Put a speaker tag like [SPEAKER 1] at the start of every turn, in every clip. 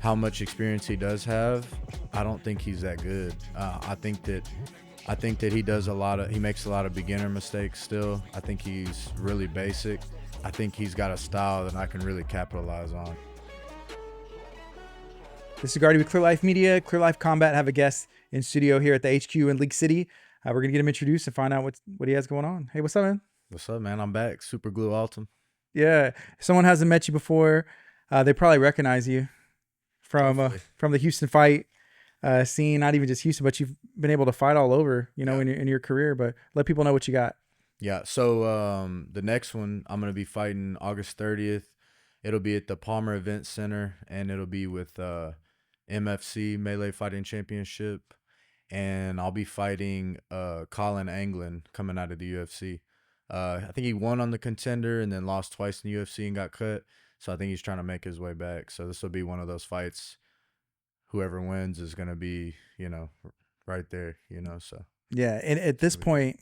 [SPEAKER 1] how much experience he does have, I don't think he's that good. I think that he makes a lot of beginner mistakes still. I think he's really basic. I think he's got a style that I can really capitalize on.
[SPEAKER 2] This is Guardy with Clear Life Media, Clear Life Combat. Have a guest in studio here at the HQ in League City. We're gonna get him introduced and find out what he has going on. Hey, what's up, man?
[SPEAKER 1] What's up, man? I'm back. Super Glue Altum.
[SPEAKER 2] Yeah, if someone hasn't met you before, they probably recognize you from
[SPEAKER 1] Hopefully.
[SPEAKER 2] from the Houston fight scene. Not even just Houston, but you've been able to fight all over,
[SPEAKER 1] Yeah.
[SPEAKER 2] in your career. But let people know what you got.
[SPEAKER 1] Yeah. So the next one I'm gonna be fighting August 30th. It'll be at the Palmer Event Center, and it'll be with MFC Melee Fighting Championship, and I'll be fighting Colin Anglin coming out of the UFC. I think he won on the Contender and then lost twice in the UFC and got cut. So I think he's trying to make his way back. So this will be one of those fights. Whoever wins is gonna be, right there. So
[SPEAKER 2] Yeah, and at this point,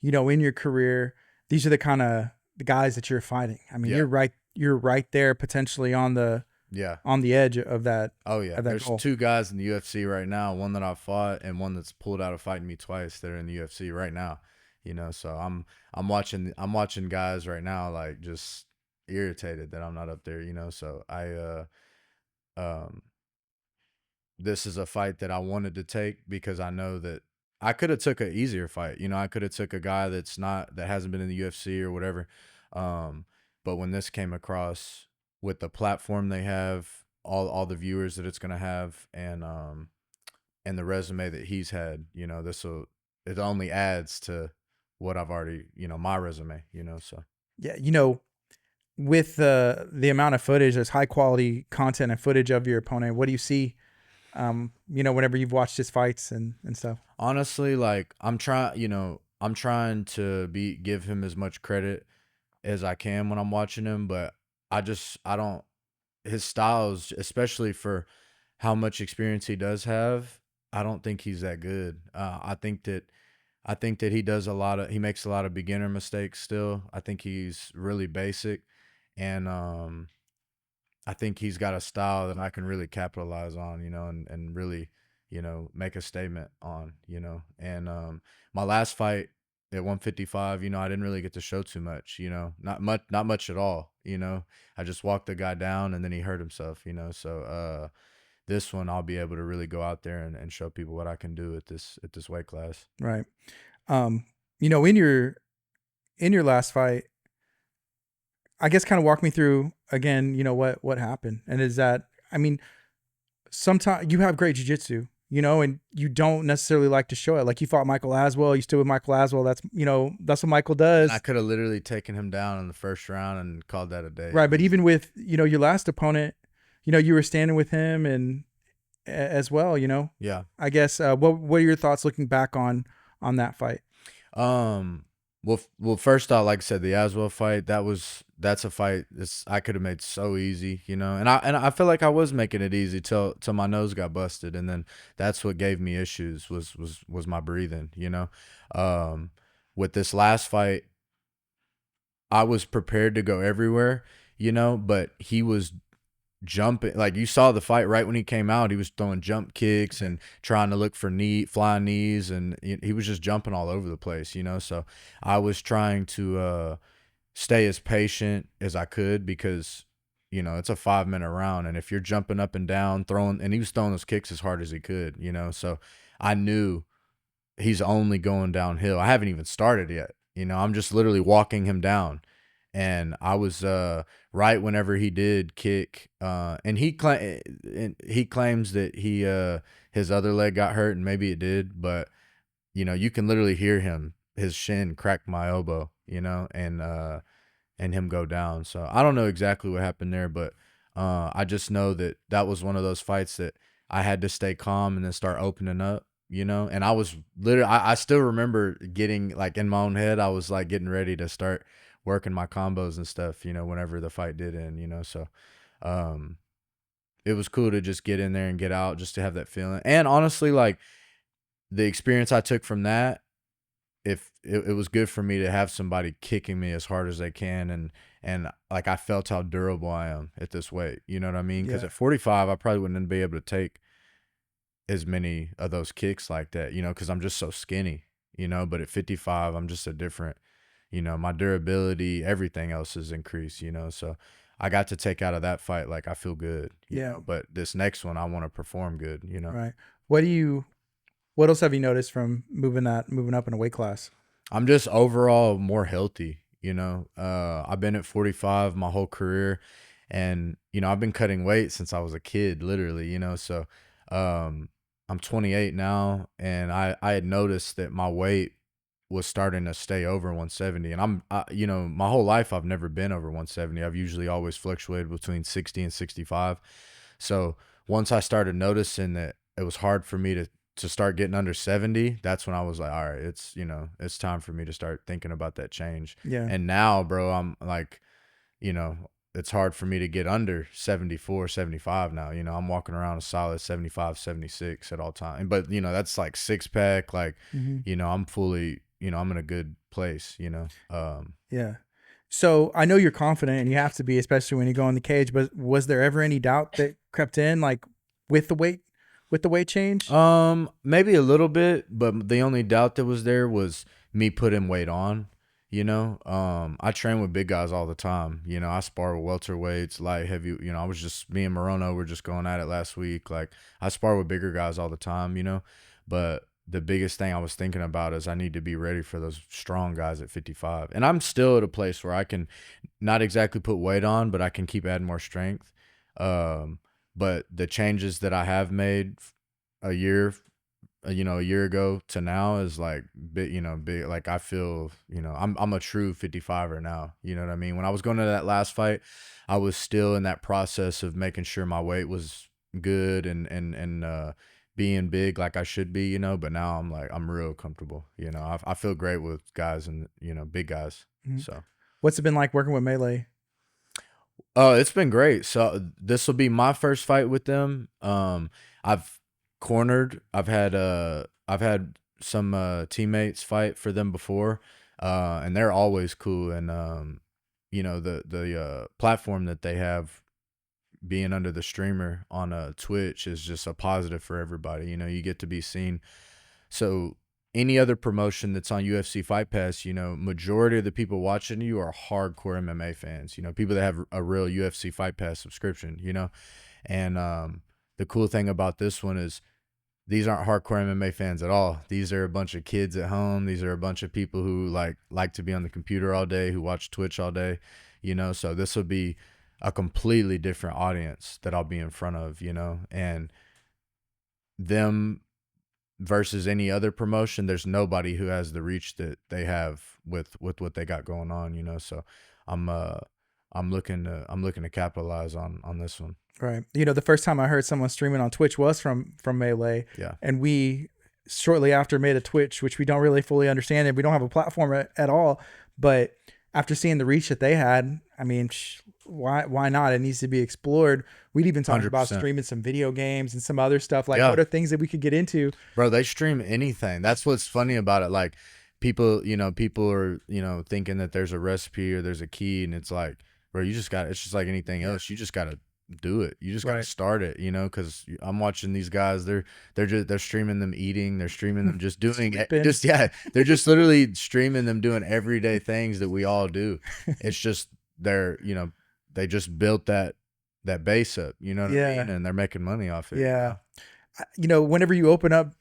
[SPEAKER 2] in your career, these are the kind of the guys that you're fighting. I mean,
[SPEAKER 1] Yeah.
[SPEAKER 2] you're right there potentially on the
[SPEAKER 1] yeah.
[SPEAKER 2] edge of that.
[SPEAKER 1] Oh yeah,
[SPEAKER 2] Of that
[SPEAKER 1] there's
[SPEAKER 2] goal.
[SPEAKER 1] two guys in the UFC right now. One that I fought, and one that's pulled out of fighting me twice. They're in the UFC right now. So I'm watching guys right now like just irritated that I'm not up there. So um this is a fight that I wanted to take because I know that I could have took an easier fight. I could have took a guy that hasn't been in the UFC or whatever. But when this came across with the platform they have, all the viewers that it's gonna have, and the resume that he's had, it only adds to what I've already, my resume, so
[SPEAKER 2] Yeah, with the amount of footage, there's high quality content and footage of your opponent. What do you see? Whenever you've watched his fights and stuff.
[SPEAKER 1] honestly, like I'm trying to give him as much credit as I can when I'm watching him, but I don't his styles, especially for how much experience he does have, I don't think he's that good. I think that he makes a lot of beginner mistakes still. I think he's really basic, and I think he's got a style that I can really capitalize on, and really, make a statement on, And my last fight at 155, I didn't really get to show too much, not much at all, I just walked the guy down and then he hurt himself, So this one I'll be able to really go out there and show people what I can do at this weight class.
[SPEAKER 2] Right. In your last fight, I guess kind of walk me through again, what happened. And is that, I mean, sometimes you have great jiu-jitsu, and you don't necessarily like to show it. Like you fought Michael Aswell, you stood with Michael Aswell. That's what Michael does.
[SPEAKER 1] I could have literally taken him down in the first round and called that a day.
[SPEAKER 2] Right. But even with, your last opponent, you were standing with him and as well,
[SPEAKER 1] Yeah.
[SPEAKER 2] I guess, what are your thoughts looking back on that fight?
[SPEAKER 1] Well, first off, like I said, the Aswell fight, that's a fight I could have made so easy, and I feel like I was making it easy till my nose got busted, and then that's what gave me issues was my breathing, With this last fight, I was prepared to go everywhere, but he was jumping. Like you saw the fight right when he came out, he was throwing jump kicks and trying to look for flying knees, and he was just jumping all over the place, So I was trying to stay as patient as I could because it's a 5-minute round, and if you're jumping up and down and he was throwing those kicks as hard as he could, so I knew he's only going downhill. I haven't even started yet, I'm just literally walking him down. And I was right whenever he did kick, and he claims that his other leg got hurt, and maybe it did, but you can literally hear his shin crack my elbow, and him go down. So I don't know exactly what happened there, but I just know that was one of those fights that I had to stay calm and then start opening up. And I was literally, I still remember getting like in my own head, I was like getting ready to start working my combos and stuff, whenever the fight did end, so it was cool to just get in there and get out, just to have that feeling. And honestly, like the experience I took from that if it was good for me to have somebody kicking me as hard as they can, and like I felt how durable I am at this weight. You know what I mean? Because
[SPEAKER 2] Yeah.
[SPEAKER 1] at 45, I probably wouldn't be able to take as many of those kicks like that, because I'm just so skinny, but at 55, I'm just a different, my durability, everything else is increased, so I got to take out of that fight like I feel good,
[SPEAKER 2] Yeah.
[SPEAKER 1] but this next one I want to perform good.
[SPEAKER 2] Right. What do you what else have you noticed from moving up in a weight class?
[SPEAKER 1] I'm just overall more healthy, I've been at 45 my whole career, and I've been cutting weight since I was a kid, literally, so um I'm 28 now, and I had noticed that my weight was starting to stay over 170, and my whole life I've never been over 170. I've usually always fluctuated between 60 and 65. So once I started noticing that it was hard for me to start getting under 70, that's when I was like, all right, it's time for me to start thinking about that change.
[SPEAKER 2] Yeah.
[SPEAKER 1] And now, bro, I'm like, it's hard for me to get under 74, 75 now. I'm walking around a solid 75, 76 at all time. But, that's like six pack, like,
[SPEAKER 2] Hmm.
[SPEAKER 1] I'm fully, I'm in a good place,
[SPEAKER 2] Yeah. So I know you're confident and you have to be, especially when you go in the cage, but was there ever any doubt that crept in, like with the weight change?
[SPEAKER 1] Maybe a little bit, but the only doubt that was there was me putting weight on. I train with big guys all the time. I spar with welterweights, light, heavy. I was just me and Morono were just going at it last week. Like I spar with bigger guys all the time. But the biggest thing I was thinking about is I need to be ready for those strong guys at 55. And I'm still at a place where I can not exactly put weight on, but I can keep adding more strength. Um, but the changes that I have made a year a year ago to now is like big, like I feel, I'm a true 55er now. You know what I mean? When I was going to that last fight, I was still in that process of making sure my weight was good and being big like I should be, but now I'm like I'm real comfortable. I feel great with guys and big guys.
[SPEAKER 2] Mhm.
[SPEAKER 1] So
[SPEAKER 2] What's it been like working with Melee?
[SPEAKER 1] oh, it's been great. So this will be my first fight with them. I've I've had some teammates fight for them before, and they're always cool. And the platform that they have being under the streamer on Twitch is just a positive for everybody. You get to be seen. So any other promotion that's on UFC Fight Pass, majority of the people watching you are hardcore MMA fans, people that have a real UFC Fight Pass subscription, and the cool thing about this one is these aren't hardcore MMA fans at all. These are a bunch of kids at home. These are a bunch of people who like to be on the computer all day, who watch Twitch all day, so this will be a completely different audience that I'll be in front of, and them versus any other promotion, there's nobody who has the reach that they have with what they got going on, so I'm uh I'm looking to capitalize on this one.
[SPEAKER 2] Right. The first time I heard someone streaming on Twitch was from Melee,
[SPEAKER 1] Yeah.
[SPEAKER 2] and we shortly after made a Twitch, which we don't really fully understand, and we don't have a platform at all. But after seeing the reach that they had, I mean, why not? It needs to be explored. We'd even talked about
[SPEAKER 1] 100%.
[SPEAKER 2] streaming some video games and some other stuff. Like,
[SPEAKER 1] Yeah.
[SPEAKER 2] what are things that we could get into?
[SPEAKER 1] Bro, they stream anything. That's what's funny about it. Like people are, thinking that there's a recipe or there's a key, and it's like, bro, it's just like anything else. You just got to do it. You just got to
[SPEAKER 2] Right.
[SPEAKER 1] start it, cuz I'm watching these guys, they're streaming them eating, they're streaming them just doing
[SPEAKER 2] Sleeping.
[SPEAKER 1] they're just literally streaming them doing everyday things that we all do. It's just they just built that base up, you know what I
[SPEAKER 2] Yeah.
[SPEAKER 1] mean? And they're making money off it.
[SPEAKER 2] Yeah. Whenever you open up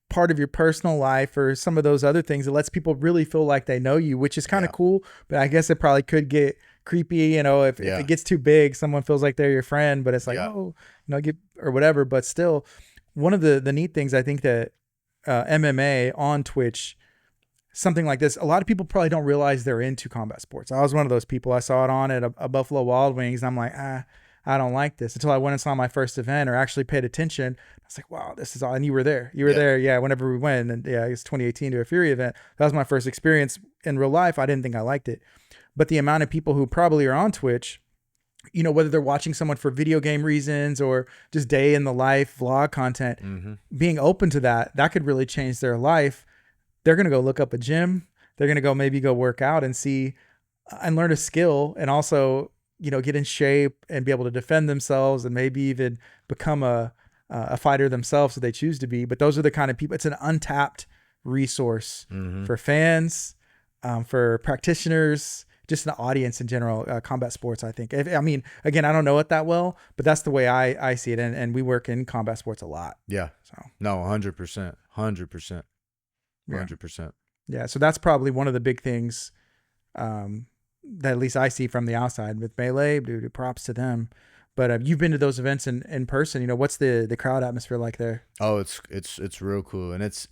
[SPEAKER 2] part of your personal life or some of those other things, it lets people really feel like they know you, which is kind of
[SPEAKER 1] Yeah.
[SPEAKER 2] cool. But I guess it probably could get creepy, if
[SPEAKER 1] Yeah.
[SPEAKER 2] it gets too big, someone feels like they're your friend, but it's like,
[SPEAKER 1] Yeah.
[SPEAKER 2] oh, get or whatever. But still, one of the neat things I think that MMA on Twitch, something like this, a lot of people probably don't realize they're into combat sports. I was one of those people. I saw it on at a Buffalo Wild Wings, and I'm like, I don't like this, until I went and saw my first event or actually paid attention. I was like, wow, this is all. And you were there. You were there. Yeah. Whenever we went, and yeah, it's 2018 to a Fury event. That was my first experience in real life. I didn't think I liked it. But the amount of people who probably are on Twitch, whether they're watching someone for video game reasons or just day in the life vlog content,
[SPEAKER 1] Mm-hmm.
[SPEAKER 2] being open to that could really change their life. they're going to go look up a gym. They're going to go maybe go work out and see and learn a skill, and also, get in shape and be able to defend themselves, and maybe even become a fighter themselves if they choose to be. But those are the kind of people. It's an untapped resource
[SPEAKER 1] Mm-hmm.
[SPEAKER 2] for fans, for practitioners, just an audience in general. Combat sports, I think. I mean, again, I don't know it that well, but that's the way I see it, and we work in combat sports a lot.
[SPEAKER 1] Yeah.
[SPEAKER 2] So
[SPEAKER 1] No, 100%. 100%.
[SPEAKER 2] yeah,
[SPEAKER 1] 100%.
[SPEAKER 2] yeah. So that's probably one of the big things, that at least I see from the outside with Melee. Dude, props to them. But you've been to those events in person. What's the crowd atmosphere like there?
[SPEAKER 1] Oh, it's real cool, and it's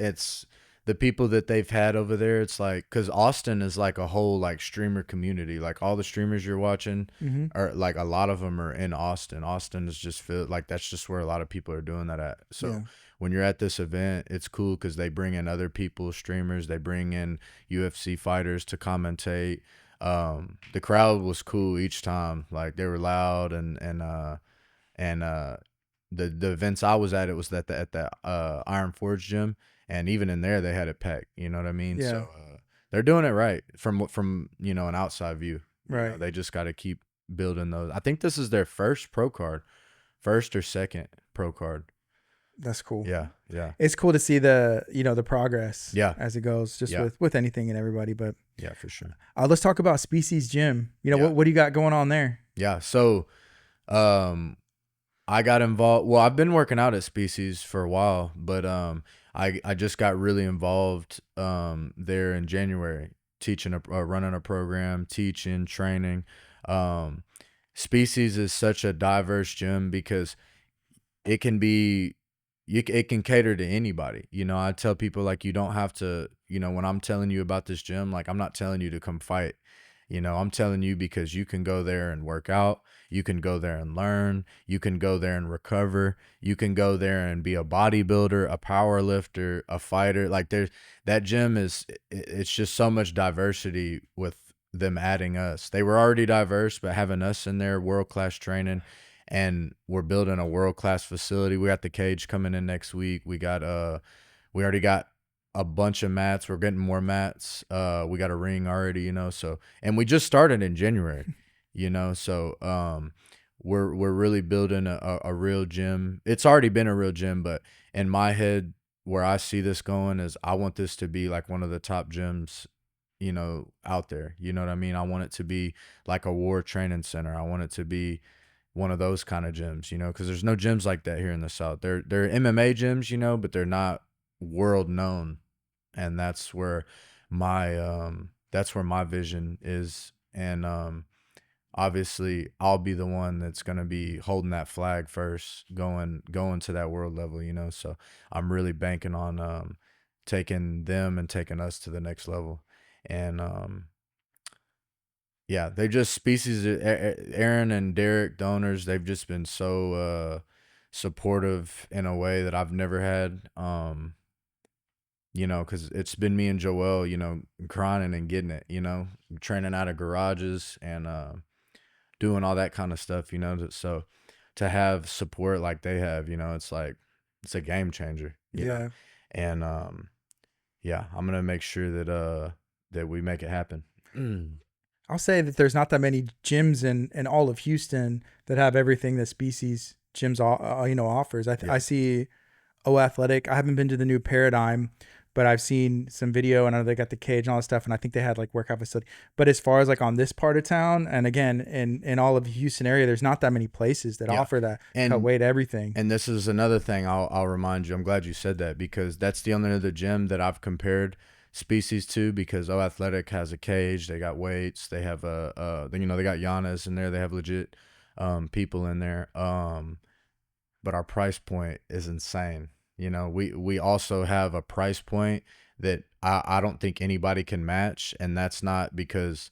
[SPEAKER 1] the people that they've had over there. It's like because Austin is like a whole like streamer community. Like all the streamers you're watching
[SPEAKER 2] Mm-hmm.
[SPEAKER 1] are like a lot of them are in Austin. Austin is just feel like that's just where a lot of people are doing that at. So
[SPEAKER 2] Yeah,
[SPEAKER 1] when you're at this event, it's cool because they bring in other people, streamers. They bring in UFC fighters to commentate. The crowd was cool each time. Like they were loud and the events I was at, it was at the Iron Forge gym, and even in there they had it packed. You know what I mean? So
[SPEAKER 2] yeah,
[SPEAKER 1] they're doing it right from an outside view.
[SPEAKER 2] right.
[SPEAKER 1] They just got to keep building those. I think this is their first pro card, first or second pro card.
[SPEAKER 2] That's cool.
[SPEAKER 1] Yeah, yeah,
[SPEAKER 2] It's cool to see the progress
[SPEAKER 1] yeah,
[SPEAKER 2] as it goes, just
[SPEAKER 1] yeah,
[SPEAKER 2] with anything and everybody. But
[SPEAKER 1] yeah, for sure.
[SPEAKER 2] let's talk about Species Gym.
[SPEAKER 1] Yeah,
[SPEAKER 2] What do you got going on there?
[SPEAKER 1] yeah. So, um, I got involved. Well, I've been working out at Species for a while, but I just got really involved there in January, teaching running a program, teaching, training. Um, Species is such a diverse gym because it can be it can cater to anybody. I tell people like you don't have to, when I'm telling you about this gym, like I'm not telling you to come fight. I'm telling you because you can go there and work out, you can go there and learn, you can go there and recover, you can go there and be a bodybuilder, a power lifter, a fighter. Like that gym it's just so much diversity with them adding us. They were already diverse, but having us in there, world-class training, and we're building a world-class facility. We got the cage coming in next week. We already got a bunch of mats. We're getting more mats. We got a ring already, so, and we just started in January, so we're really building a real gym. It's already been a real gym, but in my head, where I see this going is I want this to be like one of the top gyms, out there. You know what I mean? I want it to be like a war training center. I want it to be one of those kind of gyms, because there's no gyms like that here in the South. They're MMA gyms, but they're not world known, and that's where my vision is. And obviously I'll be the one that's going to be holding that flag first, going to that world level, so I'm really banking on taking them and taking us to the next level. And yeah, they just Species. Aaron and Derek, the owners, they've just been so supportive in a way that I've never had. Because it's been me and Joel, grinding and getting it, training out of garages and doing all that kind of stuff, So to have support like they have, it's like it's a game changer.
[SPEAKER 2] Yeah.
[SPEAKER 1] And yeah, I'm gonna make sure that we make it happen.
[SPEAKER 2] I'll say that there's not that many gyms in all of Houston that have everything that Species Gyms offers.
[SPEAKER 1] Yeah.
[SPEAKER 2] I see O Athletic. I haven't been to the new Paradigm, but I've seen some video, and I know they got the cage and all that stuff, and I think they had like workout facility. But as far as like on this part of town, and again in all of the Houston area, there's not that many places that
[SPEAKER 1] Yeah.
[SPEAKER 2] offer that
[SPEAKER 1] And
[SPEAKER 2] cut weight everything.
[SPEAKER 1] And this is another thing I'll remind you. I'm glad you said that because that's the only other gym that I've compared Species to, because O Athletic has a cage, they got weights, they have they got Giannis in there, they have legit people in there. But our price point is insane. We also have a price point that I don't think anybody can match, and that's not because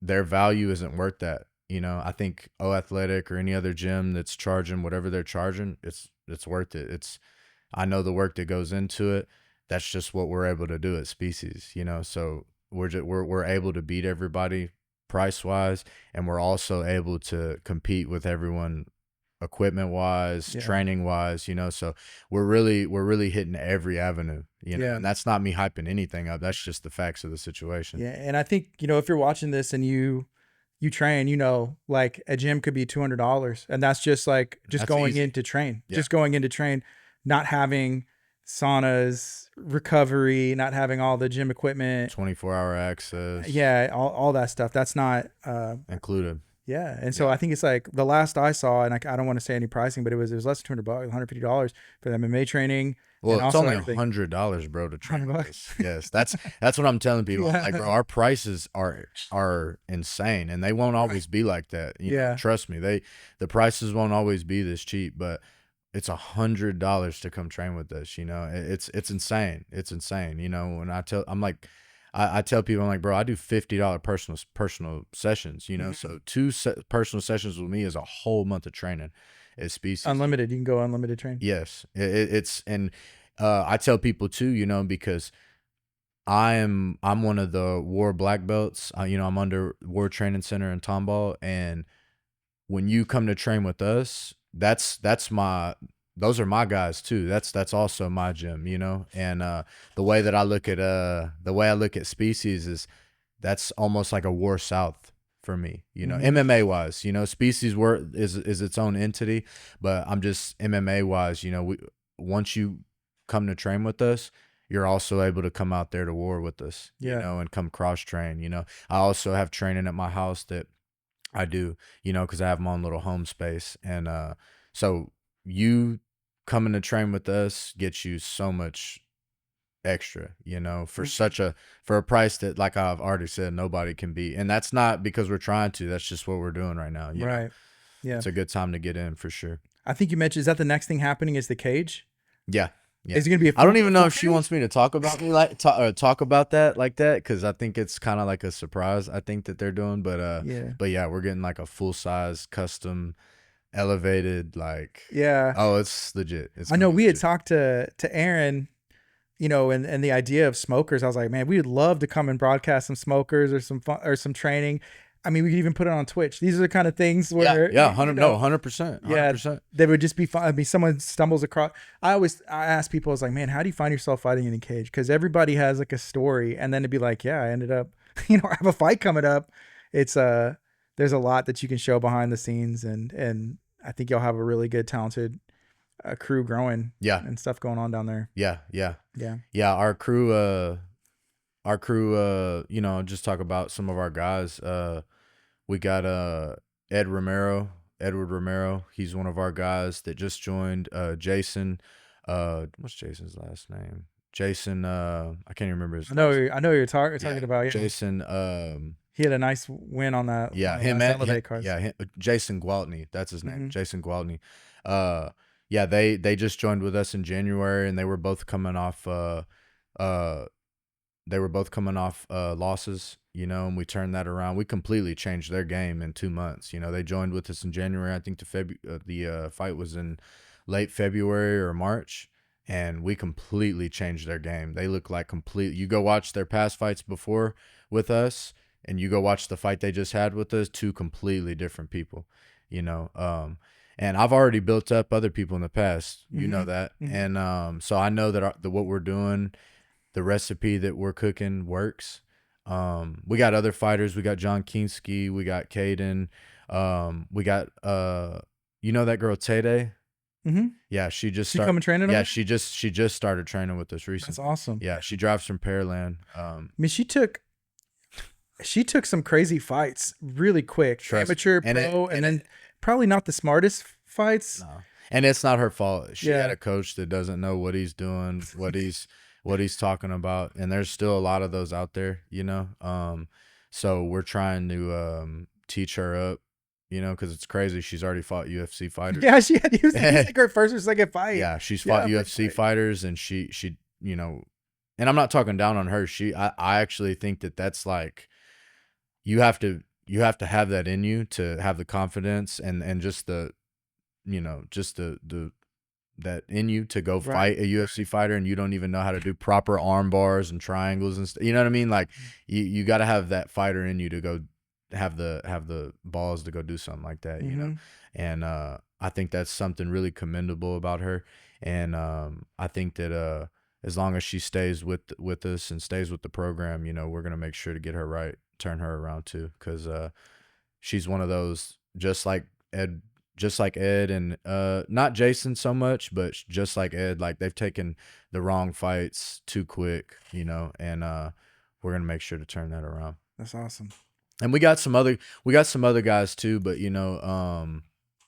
[SPEAKER 1] their value isn't worth that. I think O Athletic or any other gym that's charging whatever they're charging, it's worth it. I know the work that goes into it. That's just what we're able to do at Species, So we're able to beat everybody price wise, and we're also able to compete with everyone equipment wise,
[SPEAKER 2] Yeah.
[SPEAKER 1] training wise, you know. So we're really hitting every avenue, you know.
[SPEAKER 2] Yeah.
[SPEAKER 1] And that's not me hyping anything up. That's just the facts of the situation.
[SPEAKER 2] Yeah. And I think, if you're watching this and you train, like a gym could be $200, and that's just like
[SPEAKER 1] That's
[SPEAKER 2] going
[SPEAKER 1] easy.
[SPEAKER 2] in to train,
[SPEAKER 1] Yeah.
[SPEAKER 2] just going in to train, not having saunas, recovery, not having all the gym equipment,
[SPEAKER 1] 24-hour access.
[SPEAKER 2] yeah, all that stuff. That's not
[SPEAKER 1] included.
[SPEAKER 2] yeah. And so I think it's like the last I saw, and I don't want to say any pricing, but it was less than $200, $150 for the MMA training.
[SPEAKER 1] Well,
[SPEAKER 2] and
[SPEAKER 1] it's
[SPEAKER 2] also
[SPEAKER 1] only
[SPEAKER 2] everything.
[SPEAKER 1] $100, bro, to train with
[SPEAKER 2] $100.
[SPEAKER 1] us. Yes, that's what I'm telling people.
[SPEAKER 2] Yeah.
[SPEAKER 1] Like, bro, our prices are insane, and they won't always be like that. You know, trust me, the prices won't always be this cheap, but it's $100 to come train with us. You know, it's insane. It's insane. You know, when I tell people, I'm like, bro, I do $50 personal sessions. You know, so two personal sessions with me is a whole month of training. It's Species
[SPEAKER 2] Unlimited. You can go unlimited train.
[SPEAKER 1] Yes, it's and I tell people too, you know, because I'm one of the war black belts. You know, I'm under War Training Center in Tomball, and when you come to train with us, those are my guys too. That's also my gym, you know. And the way I look at Species is that's almost like a War South for me, you know. MMA wise, you know, Species is its own entity, but I'm just MMA wise, you know, once you come to train with us, you're also able to come out there to war with us, you know, and come cross train, you know. I also have training at my house that I do, you know, because I have my own little home space. And so you coming to train with us gets you so much extra, you know, for a price that, like I've already said, nobody can beat. And that's not because we're trying to, that's just what we're doing right now, you know?
[SPEAKER 2] Yeah,
[SPEAKER 1] it's a good time to get in for sure.
[SPEAKER 2] I think you mentioned, is that the next thing happening, is the cage?
[SPEAKER 1] Yeah.
[SPEAKER 2] Is it gonna be
[SPEAKER 1] I don't even know if she wants me to talk about that like that, because I think it's kind of like a surprise I think that they're doing, but yeah, we're getting like a full-size custom elevated, like, oh, it's legit.
[SPEAKER 2] I know we had talked to Aaron, you know, and the idea of smokers. I was like, man, we would love to come and broadcast some smokers or some fun, or some training. I mean, we could even put it on Twitch. These are the kind of things where
[SPEAKER 1] 100%.
[SPEAKER 2] They would just be fun. I mean, someone stumbles across. I ask people, I was like, man, how do you find yourself fighting in a cage? Because everybody has like a story, and then to be like, yeah, I ended up, you know, I have a fight coming up. It's there's a lot that you can show behind the scenes, and I think you'll have a really good, talented crew growing. And stuff going on down there.
[SPEAKER 1] Yeah. Our crew, you know, just talk about some of our guys. We got Edward Romero. He's one of our guys that just joined. Jason, what's Jason's last name? Jason, I can't even remember his name.
[SPEAKER 2] I know you're talking about. Yeah.
[SPEAKER 1] Jason,
[SPEAKER 2] he had a nice win on that.
[SPEAKER 1] Yeah, Jason Gwaltney. That's his name. Jason Gwaltney. Yeah, they just joined with us in January, and they were both coming off losses, you know, and we turned that around. We completely changed their game in 2 months. You know, they joined with us in January. I think the fight was in late February or March, and we completely changed their game. They look like you go watch their past fights before with us, and you go watch the fight they just had with us, two completely different people, you know. And I've already built up other people in the past, you know that. And so I know that what we're doing, the recipe that we're cooking works. We got other fighters. We got John Kinski. We got Caden. We got you know that girl Tede? Yeah, she coming training. Yeah, she just started training with us recently.
[SPEAKER 2] That's awesome.
[SPEAKER 1] Yeah, she drives from Pearland.
[SPEAKER 2] I mean, she took some crazy fights really quick. Amateur, pro, and then probably not the smartest fights.
[SPEAKER 1] No. And it's not her fault. She had a coach that doesn't know what he's doing, what he's talking about, and there's still a lot of those out there, you know. So we're trying to teach her up, you know, because it's crazy. She's already fought UFC fighters.
[SPEAKER 2] Yeah, she had like her first or second fight.
[SPEAKER 1] Yeah, she's fought UFC fighters, and she you know, and I'm not talking down on her. I actually think that's like, you have to have that in you to have the confidence and just the, you know, just the that in you to go fight a UFC fighter, and you don't even know how to do proper arm bars and triangles and stuff. You know what I mean? Like you got to have that fighter in you to go have the balls to go do something like that, you know.
[SPEAKER 2] Mm-hmm.
[SPEAKER 1] And I think that's something really commendable about her. And I think that as long as she stays with us and stays with the program, you know, we're gonna make sure to get her right, turn her around too, because she's one of those, Ed, just like Ed, and not Jason so much, but just like Ed, like they've taken the wrong fights too quick, you know, and we're gonna make sure to turn that around.
[SPEAKER 2] That's awesome.
[SPEAKER 1] And we got some other guys too, but you know,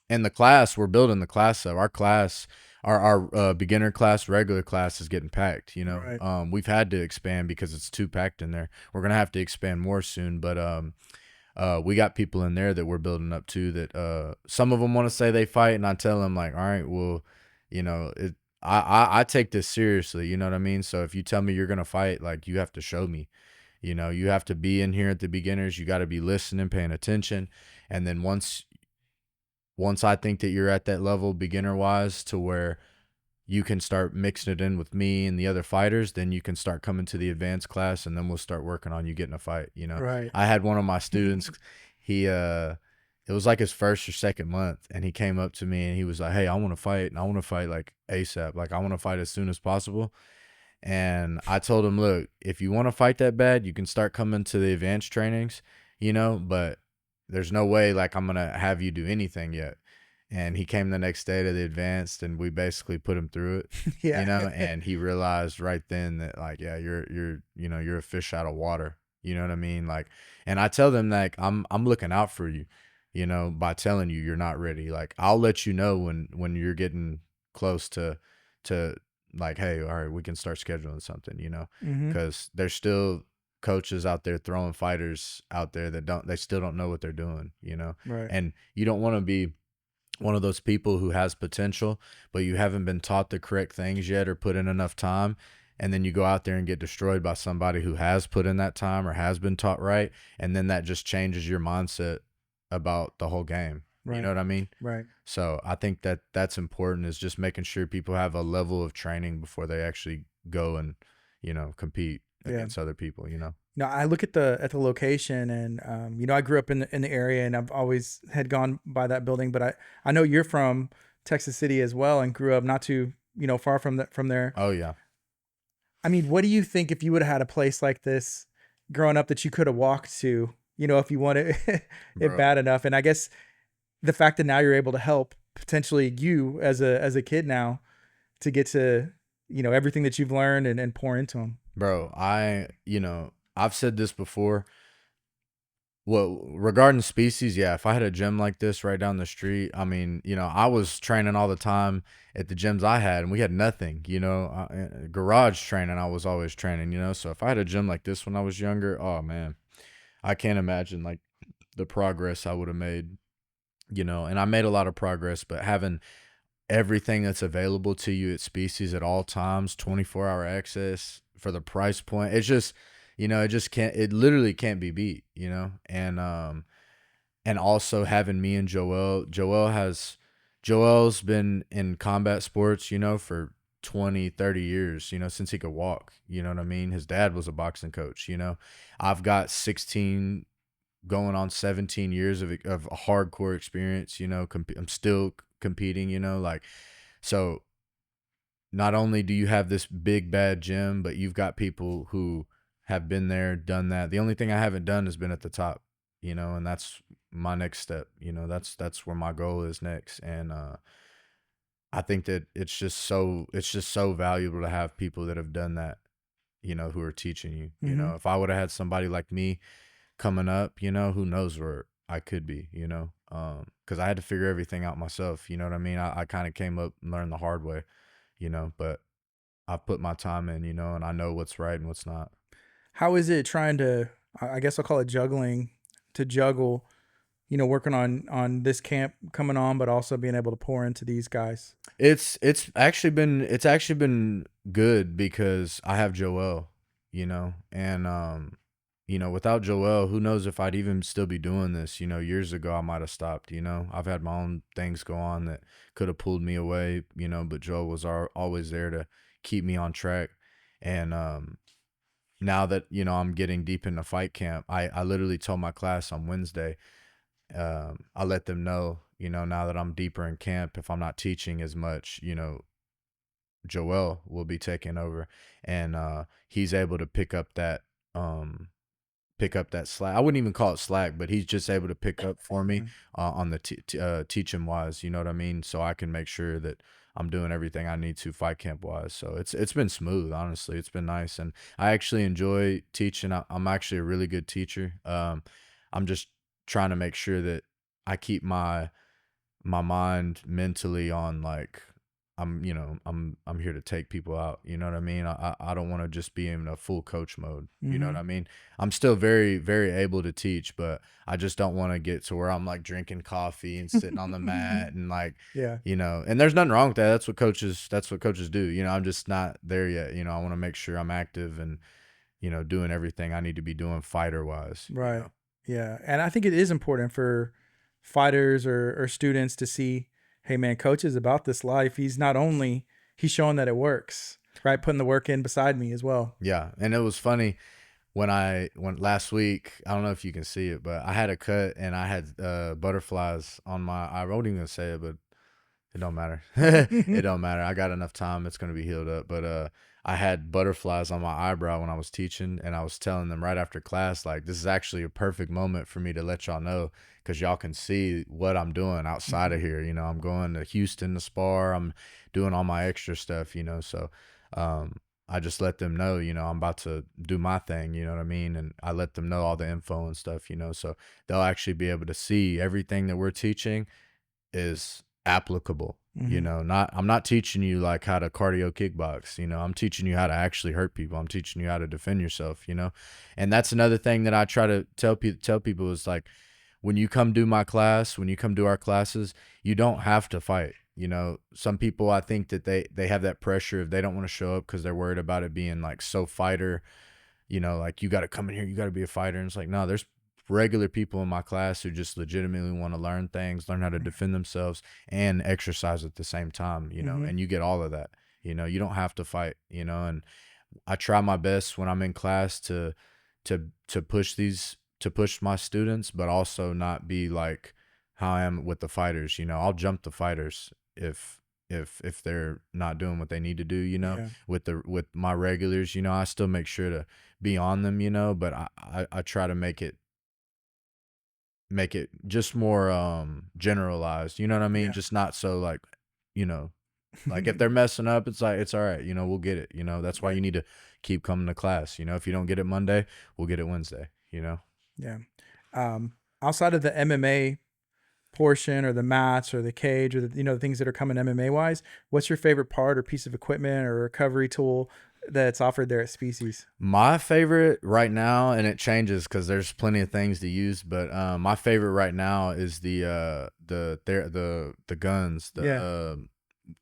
[SPEAKER 1] in the class, we're building the class up. Our class, our beginner class, regular class is getting packed. You know,
[SPEAKER 2] Right.
[SPEAKER 1] we've had to expand because it's too packed in there. We're gonna have to expand more soon, but we got people in there that we're building up too. That some of them want to say they fight, and I tell them like, all right, well, you know, I take this seriously. You know what I mean? So if you tell me you're gonna fight, like you have to show me. You know, you have to be in here at the beginners. You got to be listening, paying attention, and then once I think that you're at that level beginner wise to where you can start mixing it in with me and the other fighters, then you can start coming to the advanced class, and then we'll start working on you getting a fight. You know,
[SPEAKER 2] Right.
[SPEAKER 1] I had one of my students, he it was like his first or second month, and he came up to me and he was like, "Hey, I want to fight, and I want to fight like ASAP. Like I want to fight as soon as possible." And I told him, "Look, if you want to fight that bad, you can start coming to the advanced trainings, you know, but there's no way like I'm gonna have you do anything yet." And he came the next day to the advanced, and we basically put him through it, you
[SPEAKER 2] Yeah.
[SPEAKER 1] know, and he realized right then that like, yeah, you're you know, you're a fish out of water. You know what I mean? Like, and I tell them like I'm looking out for you, you know, by telling you you're not ready. Like I'll let you know when you're getting close to like, hey, all right, we can start scheduling something, you know,
[SPEAKER 2] Mm-hmm.
[SPEAKER 1] because there's still coaches out there throwing fighters out there that they still don't know what they're doing, you know,
[SPEAKER 2] Right.
[SPEAKER 1] and you don't want to be one of those people who has potential, but you haven't been taught the correct things yet or put in enough time. And then you go out there and get destroyed by somebody who has put in that time or has been taught right. And then that just changes your mindset about the whole game. You know
[SPEAKER 2] Right.
[SPEAKER 1] what I mean?
[SPEAKER 2] Right.
[SPEAKER 1] So I think that that's important, is just making sure people have a level of training before they actually go and, you know, compete
[SPEAKER 2] Yeah.
[SPEAKER 1] against other people, you know?
[SPEAKER 2] No, I look at the location, and you know, I grew up in the area, and I've always had gone by that building. But I know you're from Texas City as well, and grew up not too, you know, far from there.
[SPEAKER 1] Oh, yeah.
[SPEAKER 2] I mean, what do you think if you would have had a place like this growing up that you could have walked to, you know, if you wanted it
[SPEAKER 1] Bro,
[SPEAKER 2] bad enough? And I guess the fact that now you're able to help potentially you as a kid now to get to, you know, everything that you've learned and pour into them.
[SPEAKER 1] you know, I've said this before. Well, regarding species, yeah, if I had a gym like this right down the street, I mean, you know, I was training all the time at the gyms I had, and we had nothing, you know, garage training, I was always training, you know. So if I had a gym like this when I was younger, oh man, I can't imagine like the progress I would have made, you know. And I made a lot of progress, but having everything that's available to you at species at all times, 24-hour access for the price point, it's just, you know, it literally can't be beat, you know. And also having me and Joel's been in combat sports, you know, for 20, 30 years, you know, since he could walk, you know what I mean? His dad was a boxing coach, you know. I've got 16 going on 17 years of hardcore experience, you know. I'm still competing, you know, like, so not only do you have this big bad gym, but you've got people who have been there, done that. The only thing I haven't done has been at the top, you know, and that's my next step. You know, that's where my goal is next. And I think that it's just so valuable to have people that have done that, you know, who are teaching you. You
[SPEAKER 2] Mm-hmm.
[SPEAKER 1] know, if I would have had somebody like me coming up, you know, who knows where I could be, you know, because I had to figure everything out myself. You know what I mean? I kind of came up and learned the hard way, you know, but I've put my time in, you know, and I know what's right and what's not.
[SPEAKER 2] How is it trying to, I guess I'll call it juggling, to juggle, you know, working on this camp coming on, but also being able to pour into these guys?
[SPEAKER 1] It's actually been good because I have Joel, you know, and you know, without Joel, who knows if I'd even still be doing this. You know, years ago I might have stopped. You know, I've had my own things go on that could have pulled me away. You know, but Joel was always there to keep me on track, and now that, you know, I'm getting deep into fight camp, I literally told my class on Wednesday, I let them know, you know, now that I'm deeper in camp, if I'm not teaching as much, you know, Joel will be taking over, and he's able to um pick up that slack. I wouldn't even call it slack, but he's just able to pick up for me
[SPEAKER 2] Mhm.
[SPEAKER 1] on the teaching wise. You know what I mean? So I can make sure that I'm doing everything I need to fight camp wise. So it's been smooth, honestly. It's been nice, and I actually enjoy teaching. I'm actually a really good teacher. I'm just trying to make sure that I keep my mind mentally on like you know, I'm here to take people out. You know what I mean? I don't want to just be in a full coach mode. You know what
[SPEAKER 2] Mhm.
[SPEAKER 1] I mean? I'm still very very able to teach, but I just don't want to get to where I'm like drinking coffee and sitting on the mat and like,
[SPEAKER 2] Yeah.
[SPEAKER 1] you know, and there's nothing wrong with that. That's what coaches do. You know, I'm just not there yet. You know, I want to make sure I'm active and, you know, doing everything I need to be doing fighter wise, you
[SPEAKER 2] Right.
[SPEAKER 1] know.
[SPEAKER 2] Yeah. And I think it is important for fighters or students to see, hey man, coach is about this life. He's not only he's showing that it works, right? Putting the work in beside me as well.
[SPEAKER 1] Yeah, and it was funny when I went last week. I don't know if you can see it, but I had a cut and I had butterflies on my. I wasn't even gonna say it, but it don't matter. It don't matter. I got enough time. It's gonna be healed up. But I had butterflies on my eyebrow when I was teaching, and I was telling them right after class, like, this is actually a perfect moment for me to let y'all know, because y'all can see what I'm doing outside of
[SPEAKER 2] Mhm.
[SPEAKER 1] here. You know, I'm going to Houston to spar. I'm doing all my extra stuff. You know, so um, I just let them know. You know, I'm about to do my thing. You know what I mean? And I let them know all the info and stuff. You know, so they'll actually be able to see everything that we're teaching is applicable. You
[SPEAKER 2] Mhm.
[SPEAKER 1] know, not I'm not teaching you like how to cardio kickbox, you know. I'm teaching you how to actually hurt people. I'm teaching you how to defend yourself, you know. And that's another thing that I try to tell people is like, when you come do my class, when you come do our classes, you don't have to fight. You know, some people, I think that they have that pressure if they don't want to show up because they're worried about it being like so fighter, you know, like, you got to come in here, you got to be a fighter. And it's like, no, there's regular people in my class who just legitimately want to learn things, learn how to defend themselves and exercise at the same time, you know,
[SPEAKER 2] Mhm.
[SPEAKER 1] and you get all of that. You know, you don't have to fight, you know. And I try my best when I'm in class to push my students, but also not be like how I am with the fighters. You know, I'll jump the fighters if they're not doing what they need to do, you know.
[SPEAKER 2] Yeah.
[SPEAKER 1] With my regulars, you know, I still make sure to be on them, you know, but I try to make it just more generalized, you know what I mean?
[SPEAKER 2] Yeah.
[SPEAKER 1] Just not so like, you know, like if they're messing up, it's like, it's all right, you know, we'll get it, you know. That's why
[SPEAKER 2] Right.
[SPEAKER 1] you need to keep coming to class, you know. If you don't get it Monday, we'll get it Wednesday, you know.
[SPEAKER 2] Yeah. Um, outside of the MMA portion or the mats or the cage or the, the things that are coming MMA wise, what's your favorite part or piece of equipment or recovery tool that's offered there at Species?
[SPEAKER 1] My favorite right now, and it changes because there's plenty of things to use, but my favorite right now is the guns,
[SPEAKER 2] Yeah.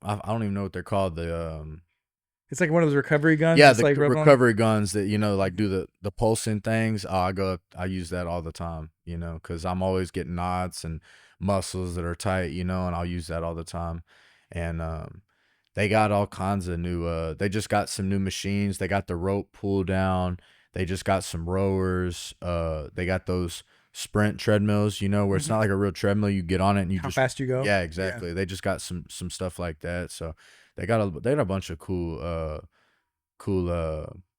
[SPEAKER 1] I don't even know what they're called,
[SPEAKER 2] It's like one of those recovery guns,
[SPEAKER 1] yeah,
[SPEAKER 2] just
[SPEAKER 1] the
[SPEAKER 2] like rub it on.
[SPEAKER 1] recovery guns that, you know, like do the pulsing things. Oh, I use that all the time, you know, because I'm always getting knots and muscles that are tight, you know, and I'll use that all the time. And they got all kinds of new. They just got some new machines. They got the rope pull down. They just got some rowers. They got those sprint treadmills, you know, where it's
[SPEAKER 2] Mhm.
[SPEAKER 1] not like a real treadmill. You get on it and you
[SPEAKER 2] How
[SPEAKER 1] just,
[SPEAKER 2] fast you go.
[SPEAKER 1] yeah,
[SPEAKER 2] Yeah.
[SPEAKER 1] exactly. They just got some stuff like that. So they got a bunch of cool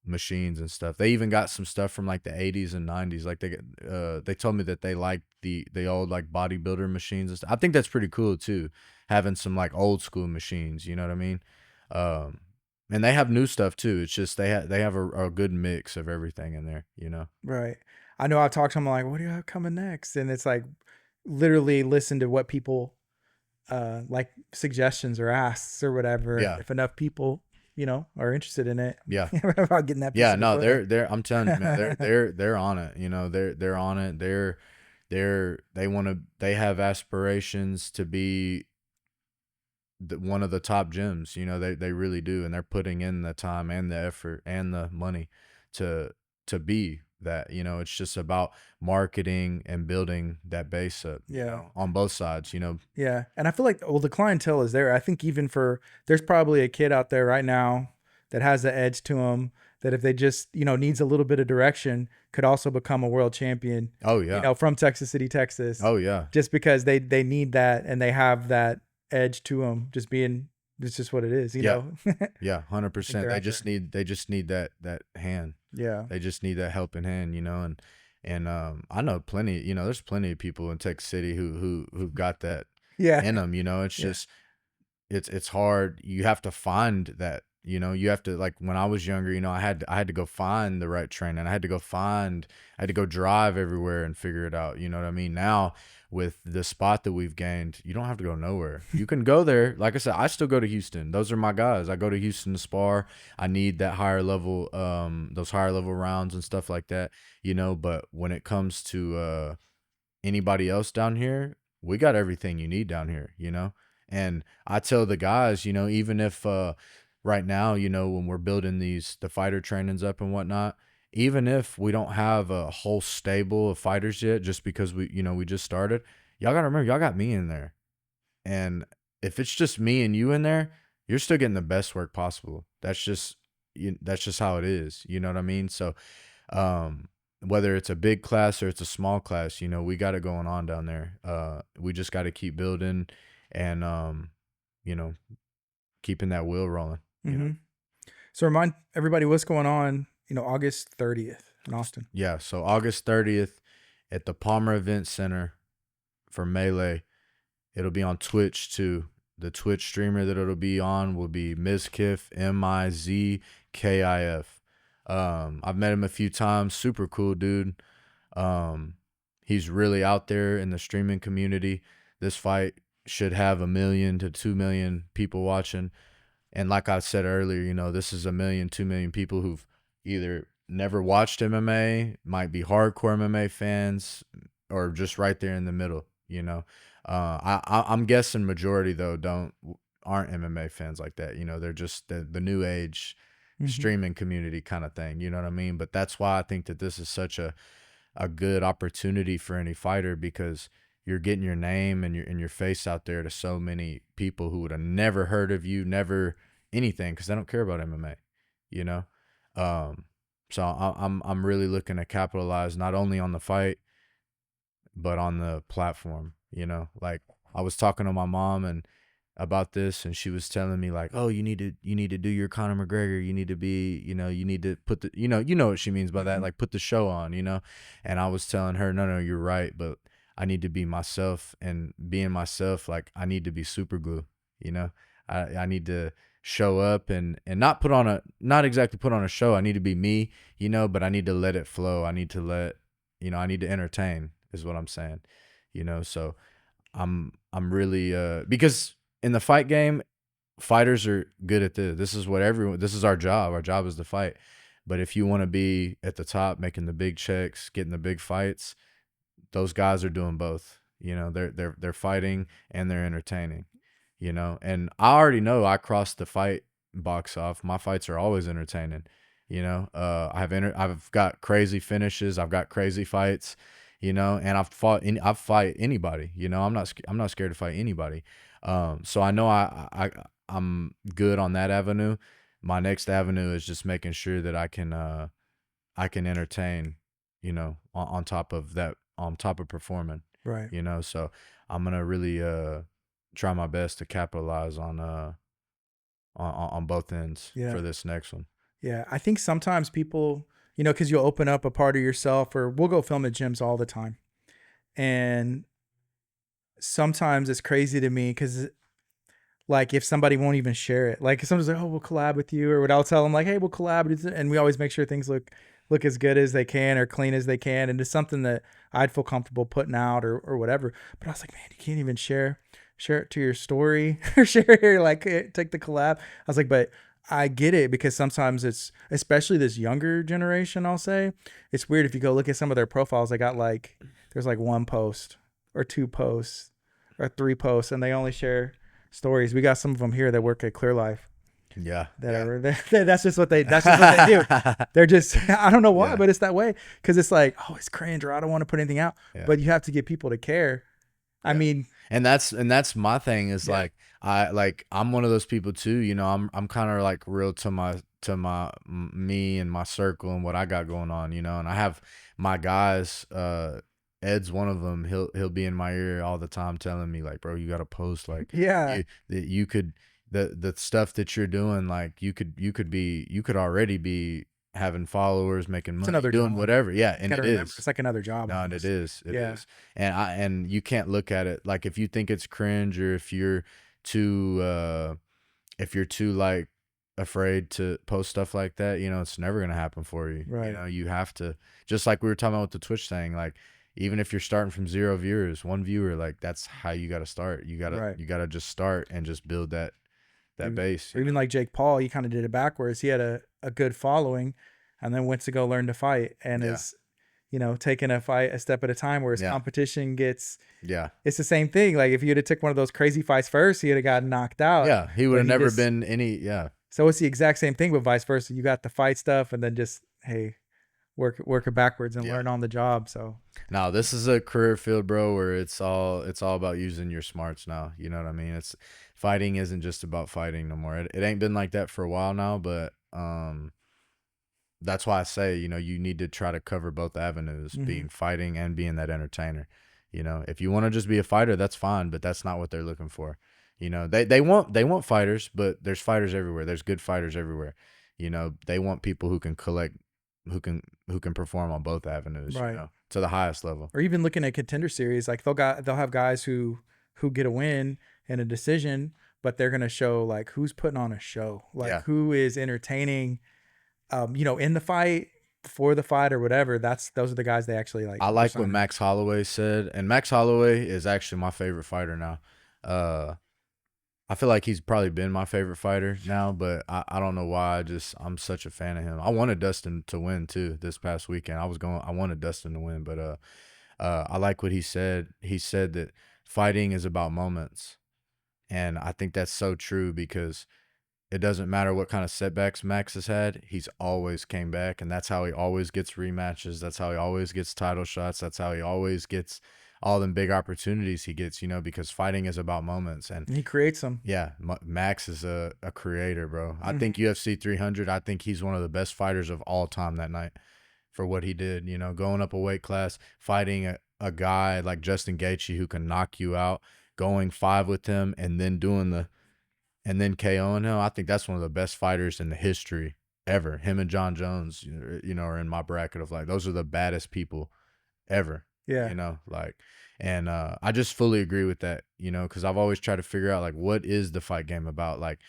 [SPEAKER 1] machines and stuff. They even got some stuff from like the 80s and 90s. Like they told me that they like the old like bodybuilder machines and stuff. I think that's pretty cool too, having some like old school machines, you know what I mean? Um and they have new stuff too. It's just they have a good mix of everything in there, you know.
[SPEAKER 2] Right. I know I've talked to them like, what do you have coming next? And it's like literally listen to what people like suggestions or asks or whatever. And
[SPEAKER 1] Yeah.
[SPEAKER 2] if enough people, are interested in it
[SPEAKER 1] Yeah.
[SPEAKER 2] about getting that piece
[SPEAKER 1] Yeah,
[SPEAKER 2] of
[SPEAKER 1] no,
[SPEAKER 2] equipment.
[SPEAKER 1] they're I'm telling you, man, they're on it, you know. They're on it. They have aspirations to be one of the top gyms, you know. They really do, and they're putting in the time and the effort and the money to be that, you know. It's just about marketing and building that base up, you
[SPEAKER 2] Yeah.
[SPEAKER 1] know, on both sides, you know.
[SPEAKER 2] Yeah. And I feel like, well, the clientele is there. I think even there's probably a kid out there right now that has the edge to him that if they just, needs a little bit of direction, could also become a world champion,
[SPEAKER 1] Oh yeah.
[SPEAKER 2] from Texas City, Texas,
[SPEAKER 1] Oh yeah.
[SPEAKER 2] just because they need that and they have that edge to them, just being, it's just what it is,
[SPEAKER 1] Yeah.
[SPEAKER 2] I
[SPEAKER 1] Yeah.
[SPEAKER 2] think
[SPEAKER 1] 100%.
[SPEAKER 2] they're
[SPEAKER 1] They
[SPEAKER 2] out
[SPEAKER 1] just
[SPEAKER 2] there.
[SPEAKER 1] need that hand.
[SPEAKER 2] Yeah.
[SPEAKER 1] They just need that helping hand, and I know plenty, there's plenty of people in Texas City who've got that
[SPEAKER 2] Yeah.
[SPEAKER 1] in them, It's
[SPEAKER 2] Yeah.
[SPEAKER 1] just it's hard. You have to find that, you have to, like, when I was younger, I had to go find the right training. I had to go drive everywhere and figure it out. You know what I mean? Now with the spot that we've gained, you don't have to go nowhere. You can go there. Like I said, I still go to Houston. Those are my guys. I go to Houston to spar. I need that higher level, those higher level rounds and stuff like that, but when it comes to, anybody else down here, we got everything you need down here. And I tell the guys, even if right now, when we're building the fighter trainings up and whatnot, even if we don't have a whole stable of fighters yet, just because we just started, y'all gotta remember, y'all got me in there. And if it's just me and you in there, you're still getting the best work possible. That's just how it is. You know what I mean? So um, whether it's a big class or it's a small class, we got it going on down there. We just got to keep building and, you know, keeping that wheel rolling.
[SPEAKER 2] Mm-hmm. So remind everybody what's going on, August 30th in Austin.
[SPEAKER 1] Yeah. So August 30th at the Palmer Event Center for Melee. It'll be on Twitch too. The Twitch streamer that it'll be on will be Mizkif, Mizkif. I've met him a few times. Super cool dude. He's really out there in the streaming community. This fight should have 1 million to 2 million people watching. And like I said earlier, this is 1 million, 2 million people who've either never watched MMA, might be hardcore MMA fans, or just right there in the middle. I'm guessing majority though aren't MMA fans like that. They're just the new age
[SPEAKER 2] Mm-hmm.
[SPEAKER 1] streaming community kind of thing. You know what I mean? But that's why I think that this is such a good opportunity for any fighter, because you're getting your name and your face out there to so many people who would have never heard of you, never anything, because they don't care about MMA. You know, so I'm really looking to capitalize not only on the fight but on the platform. Like, I was talking to my mom and about this, and she was telling me like, oh, you need to do your Conor McGregor, you need to be, you need to put the, you know what she means by that,
[SPEAKER 2] Mm-hmm.
[SPEAKER 1] like put the show on. And I was telling her, no, you're right, but I need to be myself, and being myself, like, I need to be super glue. you know I need to show up and not exactly put on a show. I need to be me, but I need to let it flow. I need to entertain, is what I'm saying. So I'm really, because in the fight game, fighters are good at this. This is our job. Our job is to fight. But if you want to be at the top, making the big checks, getting the big fights, those guys are doing both. They're fighting and they're entertaining. And I already know I crossed the fight box off. My fights are always entertaining. I've got crazy finishes. I've got crazy fights. And I've fight anybody. I'm not scared to fight anybody. So I know I'm good on that avenue. My next avenue is just making sure that I can entertain, on top of that, on top of performing.
[SPEAKER 2] Right.
[SPEAKER 1] So I'm gonna really try my best to capitalize on both ends
[SPEAKER 2] Yeah.
[SPEAKER 1] for this next one.
[SPEAKER 2] Yeah. I think sometimes people, because you'll open up a part of yourself, or we'll go film at gyms all the time. And sometimes it's crazy to me because, like, if somebody won't even share it, like somebody's like, oh, we'll collab with you, or what, I'll tell them like, hey, we'll collab. And we always make sure things look as good as they can or clean as they can. And it's something that I'd feel comfortable putting out or whatever. But I was like, man, you can't even share it to your story or share like take the collab. I was like, but I get it, because sometimes it's, especially this younger generation, I'll say, it's weird if you go look at some of their profiles. They got like, there's like 1 post or 2 posts or 3 posts, and they only share stories. We got some of them here that work at Clear Life
[SPEAKER 1] Yeah.
[SPEAKER 2] that are that's just what they do. They're just, I don't know why,
[SPEAKER 1] Yeah.
[SPEAKER 2] but it's that way, because it's like, oh, it's cringe, or I don't want to put anything out.
[SPEAKER 1] Yeah.
[SPEAKER 2] But you have to get people to care. I
[SPEAKER 1] Yeah.
[SPEAKER 2] mean,
[SPEAKER 1] And that's my thing is,
[SPEAKER 2] Yeah.
[SPEAKER 1] like, I'm one of those people too. I'm kind of like real to to me and my circle and what I got going on, you know. And I have my guys. Ed's one of them. He'll be in my ear all the time, telling me like, bro, you got to post like
[SPEAKER 2] Yeah.
[SPEAKER 1] you that you could the stuff that you're doing, like you could already be having followers, making
[SPEAKER 2] It's
[SPEAKER 1] money,
[SPEAKER 2] another
[SPEAKER 1] doing
[SPEAKER 2] job.
[SPEAKER 1] whatever. Yeah,
[SPEAKER 2] You
[SPEAKER 1] and
[SPEAKER 2] got to
[SPEAKER 1] it
[SPEAKER 2] remember,
[SPEAKER 1] is.
[SPEAKER 2] it's like another job
[SPEAKER 1] No, and it
[SPEAKER 2] almost.
[SPEAKER 1] is. It
[SPEAKER 2] Yeah.
[SPEAKER 1] is. And you can't look at it like if you think it's cringe or too if you're too like afraid to post stuff like that, you know, it's never gonna happen for you. You
[SPEAKER 2] Right.
[SPEAKER 1] know, you have to, just like we were talking about with the Twitch thing, like even if you're starting from 0 viewers, 1 viewer, like that's how you gotta start.
[SPEAKER 2] Right.
[SPEAKER 1] You gotta just start and just build that base,
[SPEAKER 2] Or
[SPEAKER 1] you
[SPEAKER 2] even
[SPEAKER 1] know?
[SPEAKER 2] like Jake Paul, he kind of did it backwards. He had a good following and then went to go learn to fight and
[SPEAKER 1] Yeah.
[SPEAKER 2] is, taking a fight a step at a time where his
[SPEAKER 1] Yeah.
[SPEAKER 2] competition gets,
[SPEAKER 1] Yeah.
[SPEAKER 2] it's the same thing. Like if you'd have took one of those crazy fights first, he'd have gotten knocked out.
[SPEAKER 1] Yeah. He would
[SPEAKER 2] But
[SPEAKER 1] have
[SPEAKER 2] he
[SPEAKER 1] never
[SPEAKER 2] just,
[SPEAKER 1] been any, yeah.
[SPEAKER 2] so it's the exact same thing, but vice versa. You got the fight stuff and then just, hey, work it backwards and
[SPEAKER 1] Yeah.
[SPEAKER 2] learn on the job. So
[SPEAKER 1] Now this is a career field, bro, where it's all about using your smarts now. You know what I mean? It's fighting isn't just about fighting no more. It ain't been like that for a while now, but that's why I say, you know, you need to try to cover both avenues, being fighting and being that entertainer. You know, if you want to just be a fighter, that's fine, but that's not what they're looking for. You know, they want fighters, but there's fighters everywhere. There's good fighters everywhere. You know, they want people who can collect, who can perform on both avenues, you
[SPEAKER 2] right.
[SPEAKER 1] know, to the highest level.
[SPEAKER 2] Or even looking at contender series, like they'll have guys who get a win in a decision, but they're gonna show like who's putting on a show, like
[SPEAKER 1] Yeah.
[SPEAKER 2] who is entertaining, in the fight, for the fight or whatever. Those are the guys they actually like.
[SPEAKER 1] I
[SPEAKER 2] They're
[SPEAKER 1] like what
[SPEAKER 2] signing.
[SPEAKER 1] Max Holloway said, and Max Holloway is actually my favorite fighter now. I feel like he's probably been my favorite fighter now, but I don't know why. I'm such a fan of him. I wanted Dustin to win too this past weekend. I wanted Dustin to win, but I like what he said. He said that fighting is about moments, and I think that's so true because it doesn't matter what kind of setbacks Max has had. He's always came back, and that's how he always gets rematches. That's how he always gets title shots. That's how he always gets all them big opportunities he gets, you know, because fighting is about moments. And
[SPEAKER 2] He creates them.
[SPEAKER 1] yeah, Max is a creator, bro. I think UFC 300, I think he's one of the best fighters of all time that night for what he did, you know, going up a weight class, fighting a guy like Justin Gaethje who can knock you out, going 5 with him and then and then KOing him. I think that's one of the best fighters in the history ever. Him and John Jones, you know, are in my bracket of like, those are the baddest people ever.
[SPEAKER 2] Yeah.
[SPEAKER 1] You know, like, and I just fully agree with that, you know, because I've always tried to figure out like what is the fight game about, like,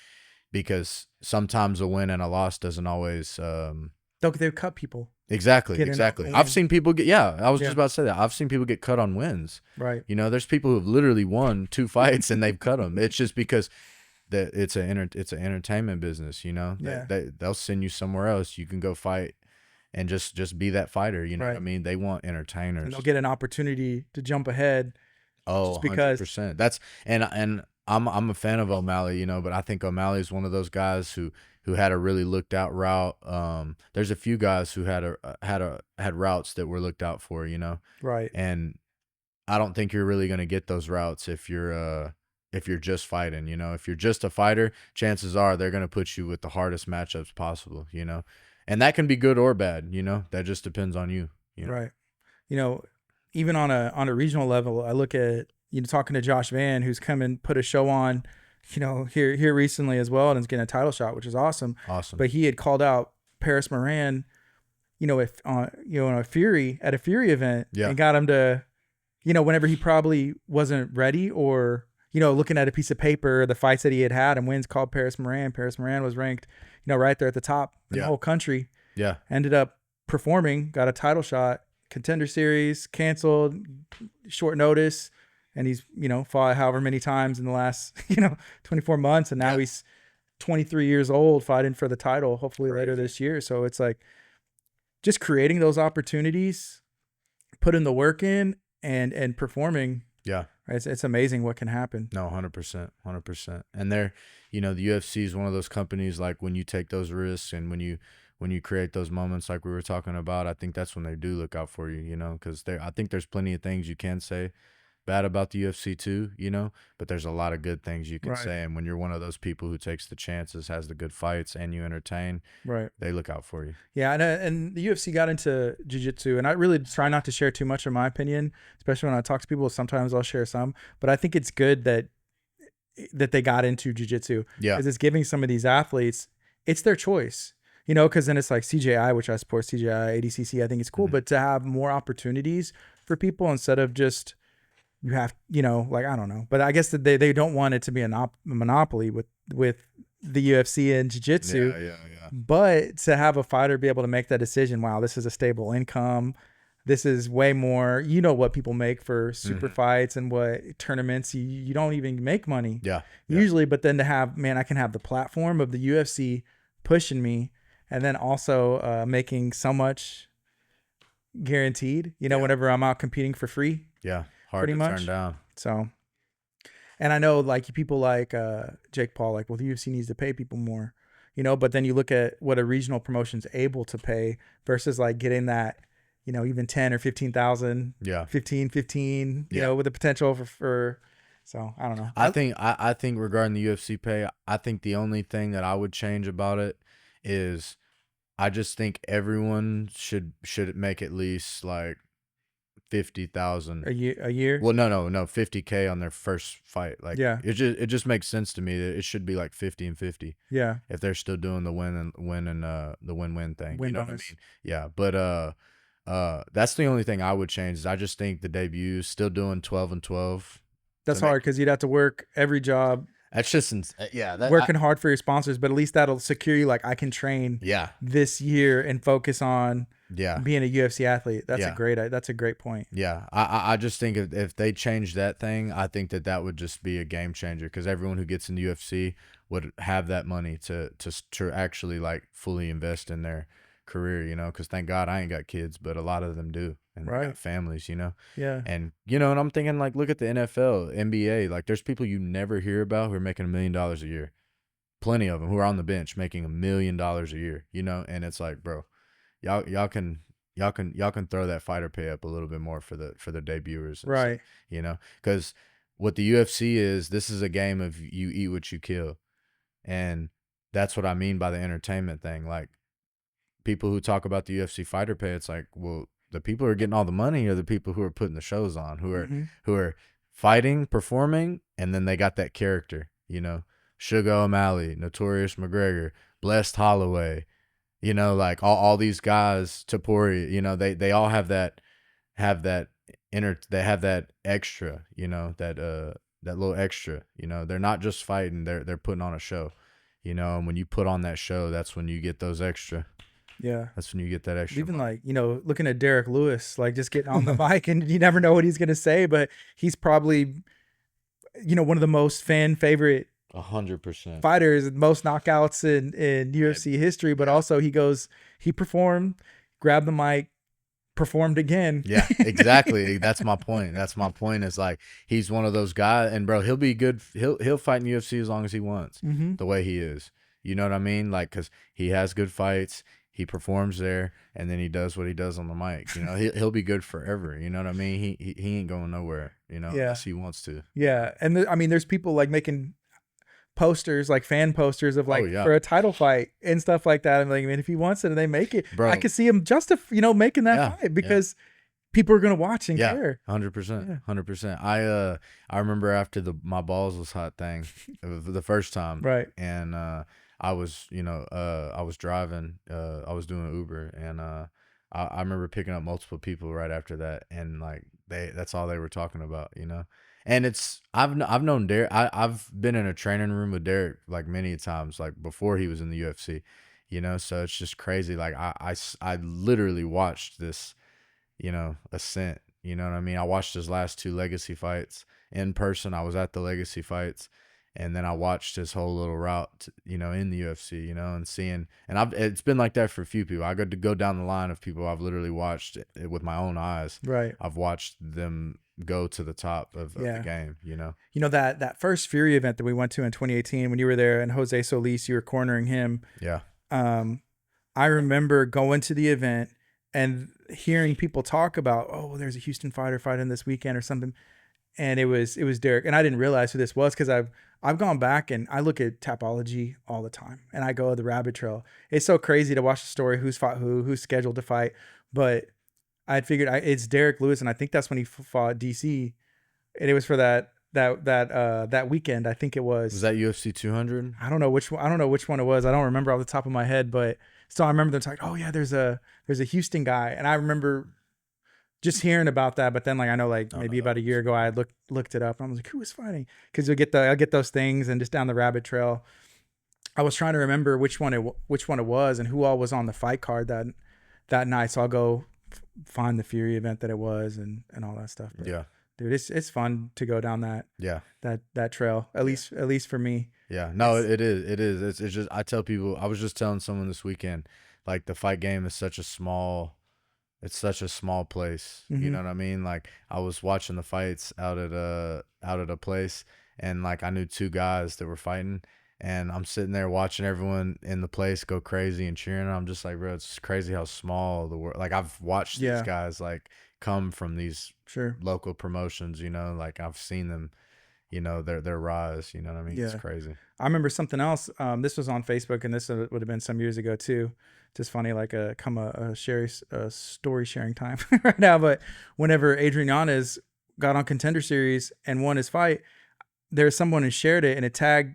[SPEAKER 1] because sometimes a win and a loss doesn't always
[SPEAKER 2] They'll cut people.
[SPEAKER 1] exactly
[SPEAKER 2] Get in a
[SPEAKER 1] I've
[SPEAKER 2] win.
[SPEAKER 1] seen people get, yeah, I was
[SPEAKER 2] Yeah.
[SPEAKER 1] just about to say that. I've seen people get cut on wins.
[SPEAKER 2] Right.
[SPEAKER 1] You know, there's people who've literally won 2 fights and they've cut them. It's just because that it's an entertainment business, you know.
[SPEAKER 2] Yeah.
[SPEAKER 1] They'll send you somewhere else. You can go fight and just be that fighter, you know what I
[SPEAKER 2] Right.
[SPEAKER 1] mean? They want
[SPEAKER 2] And
[SPEAKER 1] entertainers.
[SPEAKER 2] they'll get an opportunity to jump ahead
[SPEAKER 1] Oh,
[SPEAKER 2] just because.
[SPEAKER 1] 100%. That's and I'm a fan of O'Malley, you know, but I think O'Malley is one of those guys who had a really looked out route. There's a few guys who had routes that were looked out for, you know.
[SPEAKER 2] Right.
[SPEAKER 1] And I don't think you're really going to get those routes if you're just fighting, you know. If you're just a fighter, chances are they're going to put you with the hardest matchups possible, you know. And that can be good or bad, you know. That just depends on you, you know.
[SPEAKER 2] Right. You know, even on a regional level, I look at, talking to Josh Van, who's come and put a show on, here recently as well, and is getting a title shot, which is awesome.
[SPEAKER 1] Awesome.
[SPEAKER 2] But he had called out Paris Moran, if on a Fury event,
[SPEAKER 1] Yeah.
[SPEAKER 2] and got him to, whenever he probably wasn't ready, or looking at a piece of paper, the fights that he had and wins, called Paris Moran. Paris Moran was ranked, right there at the top in the whole country.
[SPEAKER 1] Yeah.
[SPEAKER 2] Ended up performing, got a title shot, contender series, canceled, short notice. And he's, fought however many times in the last, 24 months. And now he's 23 years old fighting for the title, hopefully later this year. So it's like just creating those opportunities, putting the work in and performing.
[SPEAKER 1] Yeah.
[SPEAKER 2] It's amazing what can happen.
[SPEAKER 1] No, 100%, 100%. And they're, the UFC is one of those companies, like when you take those risks and when you create those moments like we were talking about, I think that's when they do look out for you, you know, because I think there's plenty of things you can say bad about the UFC too, you know, but there's a lot of good things you can
[SPEAKER 2] Right.
[SPEAKER 1] say. And when you're one of those people who takes the chances, has the good fights, and you entertain,
[SPEAKER 2] Right.
[SPEAKER 1] they look out for you.
[SPEAKER 2] Yeah, and the UFC got into jiu-jitsu, and I really try not to share too much of my opinion, especially when I talk to people. Sometimes I'll share some, but I think it's good that they got into jiu-jitsu
[SPEAKER 1] Yeah.
[SPEAKER 2] because it's giving some of these athletes, it's their choice, you know, because then it's like CJI, which I support, CJI, ADCC, I think it's cool,
[SPEAKER 1] Mhm.
[SPEAKER 2] but to have more opportunities for people instead of just, you have, you know, like, I don't know, but I guess that they don't want it to be a monopoly with the UFC and jiu-jitsu,
[SPEAKER 1] Yeah, yeah, yeah.
[SPEAKER 2] but to have a fighter be able to make that decision, wow, this is a stable income. This is way more, you know, what people make for super
[SPEAKER 1] Mhm.
[SPEAKER 2] fights and what tournaments, you don't even make money
[SPEAKER 1] Yeah, yeah,
[SPEAKER 2] usually, but then to have, man, I can have the platform of the UFC pushing me and then also making so much guaranteed, you know,
[SPEAKER 1] yeah,
[SPEAKER 2] whenever I'm out competing for free,
[SPEAKER 1] yeah. Hard
[SPEAKER 2] pretty
[SPEAKER 1] to turn
[SPEAKER 2] much.
[SPEAKER 1] down.
[SPEAKER 2] So, and I know like people like Jake Paul, like, well, the UFC needs to pay people more, you know, but then you look at what a regional promotion's able to pay versus like getting that, you know, even 10 or 15,000,
[SPEAKER 1] Yeah,
[SPEAKER 2] 15, you
[SPEAKER 1] yeah.
[SPEAKER 2] know, with the potential for, so I don't know.
[SPEAKER 1] I think regarding the UFC pay, I think the only thing that I would change about it is I just think everyone should make at least like 50,000.
[SPEAKER 2] A year.
[SPEAKER 1] Well, no, 50K on their first fight. Like
[SPEAKER 2] Yeah.
[SPEAKER 1] it just makes sense to me that it should be like 50 and 50
[SPEAKER 2] Yeah.
[SPEAKER 1] if they're still doing the the win-win thing. You
[SPEAKER 2] Win
[SPEAKER 1] know what I
[SPEAKER 2] bonus.
[SPEAKER 1] mean? Yeah, but that's the only thing I would change is I just think the debut still doing 12 and 12 to
[SPEAKER 2] That's
[SPEAKER 1] make
[SPEAKER 2] hard because you'd have to work every job,
[SPEAKER 1] that's just yeah,
[SPEAKER 2] working hard for your sponsors, but at least that'll secure you. Like, I can train
[SPEAKER 1] yeah.
[SPEAKER 2] this year and focus on
[SPEAKER 1] Yeah.
[SPEAKER 2] being a UFC athlete.
[SPEAKER 1] Yeah.
[SPEAKER 2] That's a great point.
[SPEAKER 1] Yeah, I just think if they change that thing, I think that would just be a game changer because everyone who gets in the UFC would have that money to actually like fully invest in their career, you know. Because thank God I ain't got kids, but a lot of them do, and they got
[SPEAKER 2] Right.
[SPEAKER 1] families, you know.
[SPEAKER 2] Yeah.
[SPEAKER 1] And you know, and I'm thinking like, look at the NFL, NBA. Like, there's people you never hear about who are making $1 million a year. Plenty of them who are on the bench making $1 million a year, you know. And it's like, bro, y'all can y'all can throw that fighter pay up a little bit more for the debuters and stuff,
[SPEAKER 2] Right.
[SPEAKER 1] you know, because what the UFC is, this is a game of you eat what you kill, and that's what I mean by the entertainment thing. Like, people who talk about the UFC fighter pay, it's like, well, the people who are getting all the money are the people who are putting the shows on,
[SPEAKER 2] Mm-hmm.
[SPEAKER 1] who are fighting, performing, and then they got that character, you know, Sugar O'Malley, Notorious McGregor, Blessed Holloway, you know, like all these guys, Tapori, you know, they all have that they have that extra, you know, that little extra, you know. They're not just fighting, they're putting on a show, you know, and when you put on that show, that's when you get those extra.
[SPEAKER 2] Yeah.
[SPEAKER 1] That's when you get that extra
[SPEAKER 2] Even
[SPEAKER 1] money.
[SPEAKER 2] like, you know, looking at Derek Lewis, like just getting on the mic and you never know what he's going to say, but he's probably, you know, one of the most fan favorite
[SPEAKER 1] 100%.
[SPEAKER 2] fighters, most knockouts in UFC history, but
[SPEAKER 1] Yeah.
[SPEAKER 2] also he performed, grabbed the mic, performed again.
[SPEAKER 1] Yeah, exactly. That's my point. That's my point. Is like he's one of those guys, and bro, he'll be good. He'll fight in UFC as long as he wants,
[SPEAKER 2] Mm-hmm.
[SPEAKER 1] the way he is. You know what I mean? Like, cause he has good fights, he performs there, and then he does what he does on the mic. You know, he'll be good forever. You know what I mean? He ain't going nowhere. You know,
[SPEAKER 2] Yeah.
[SPEAKER 1] unless he wants to.
[SPEAKER 2] Yeah. And I mean, there's people like making posters, like fan posters of
[SPEAKER 1] Oh
[SPEAKER 2] like
[SPEAKER 1] yeah,
[SPEAKER 2] for a title fight and stuff like that. I'm like, man, if he wants it and they make it, I
[SPEAKER 1] bro.
[SPEAKER 2] could see him you know, making that
[SPEAKER 1] Yeah,
[SPEAKER 2] fight
[SPEAKER 1] yeah.
[SPEAKER 2] because people are gonna watch and
[SPEAKER 1] Yeah,
[SPEAKER 2] care.
[SPEAKER 1] 100%,
[SPEAKER 2] Yeah.
[SPEAKER 1] 100%. I remember after the my balls was hot thing, the first time,
[SPEAKER 2] Right.
[SPEAKER 1] and I was I was driving, I was doing Uber, and I remember picking up multiple people right after that, and like that's all they were talking about, you know. And it's I've known Derek. I've been in a training room with Derek like many times, like before he was in the UFC, you know. So it's just crazy. Like I literally watched this, you know, ascent. You know what I mean? I watched his last two legacy fights in person. I was at the legacy fights, and then I watched his whole little route, you know, in the UFC, you know, and seeing, and it's been like that for a few people. I got to go down the line of people I've literally watched it with my own eyes.
[SPEAKER 2] Right.
[SPEAKER 1] I've watched them go to the top of the
[SPEAKER 2] Yeah.
[SPEAKER 1] game, you know?
[SPEAKER 2] You know, that first Fury event that we went to in 2018 when you were there and Jose Solis, you were cornering him.
[SPEAKER 1] Yeah.
[SPEAKER 2] Um, I remember going to the event and hearing people talk about, oh, well, there's a Houston fighter fighting this weekend or something. and it was Derek, and I didn't realize who this was because I've gone back and I look at Tapology all the time, and I go the rabbit trail. It's so crazy to watch the story, who's fought who's scheduled to fight, but I had figured it's Derek Lewis, and I think that's when he fought DC, and it was for that weekend. I think it
[SPEAKER 1] Was
[SPEAKER 2] was.
[SPEAKER 1] that UFC 200?
[SPEAKER 2] I don't know which one. I don't know which one it was. I don't remember off the top of my head, but still, I remember them talking. Oh yeah, there's a Houston guy, and I remember just hearing about that. But then, like, I know, like,
[SPEAKER 1] Oh, no,
[SPEAKER 2] maybe
[SPEAKER 1] that
[SPEAKER 2] about a
[SPEAKER 1] was
[SPEAKER 2] year ago, I had looked it up, and I was like, who was fighting? Because I get those things, and just down the rabbit trail. I was trying to remember which one it was, and who all was on the fight card that night. So I'll go find the Fury event that it was, and all that stuff. But,
[SPEAKER 1] yeah.
[SPEAKER 2] dude, it's fun to go down
[SPEAKER 1] Yeah.
[SPEAKER 2] that trail. At least for me.
[SPEAKER 1] Yeah. No, it is. It is. It's just, I tell people, I was just telling someone this weekend, like, the fight game is it's such a small place. You
[SPEAKER 2] Mm-hmm.
[SPEAKER 1] know what I mean? Like, I was watching the fights out at a place, and like I knew two guys that were fighting, and I'm sitting there watching everyone in the place go crazy and cheering. And I'm just like, bro, it's crazy how small the world. Like, I've watched these
[SPEAKER 2] Yeah,
[SPEAKER 1] guys like come from these
[SPEAKER 2] sure.
[SPEAKER 1] local promotions. You know, like I've seen them. You know, their rise. You know what I mean? It's
[SPEAKER 2] Yeah.
[SPEAKER 1] crazy.
[SPEAKER 2] I remember something else. This was on Facebook, and this would have been some years ago too. Just funny, like a story sharing time right now. But whenever Adrian Yanez got on Contender Series and won his fight, there's someone who shared it, and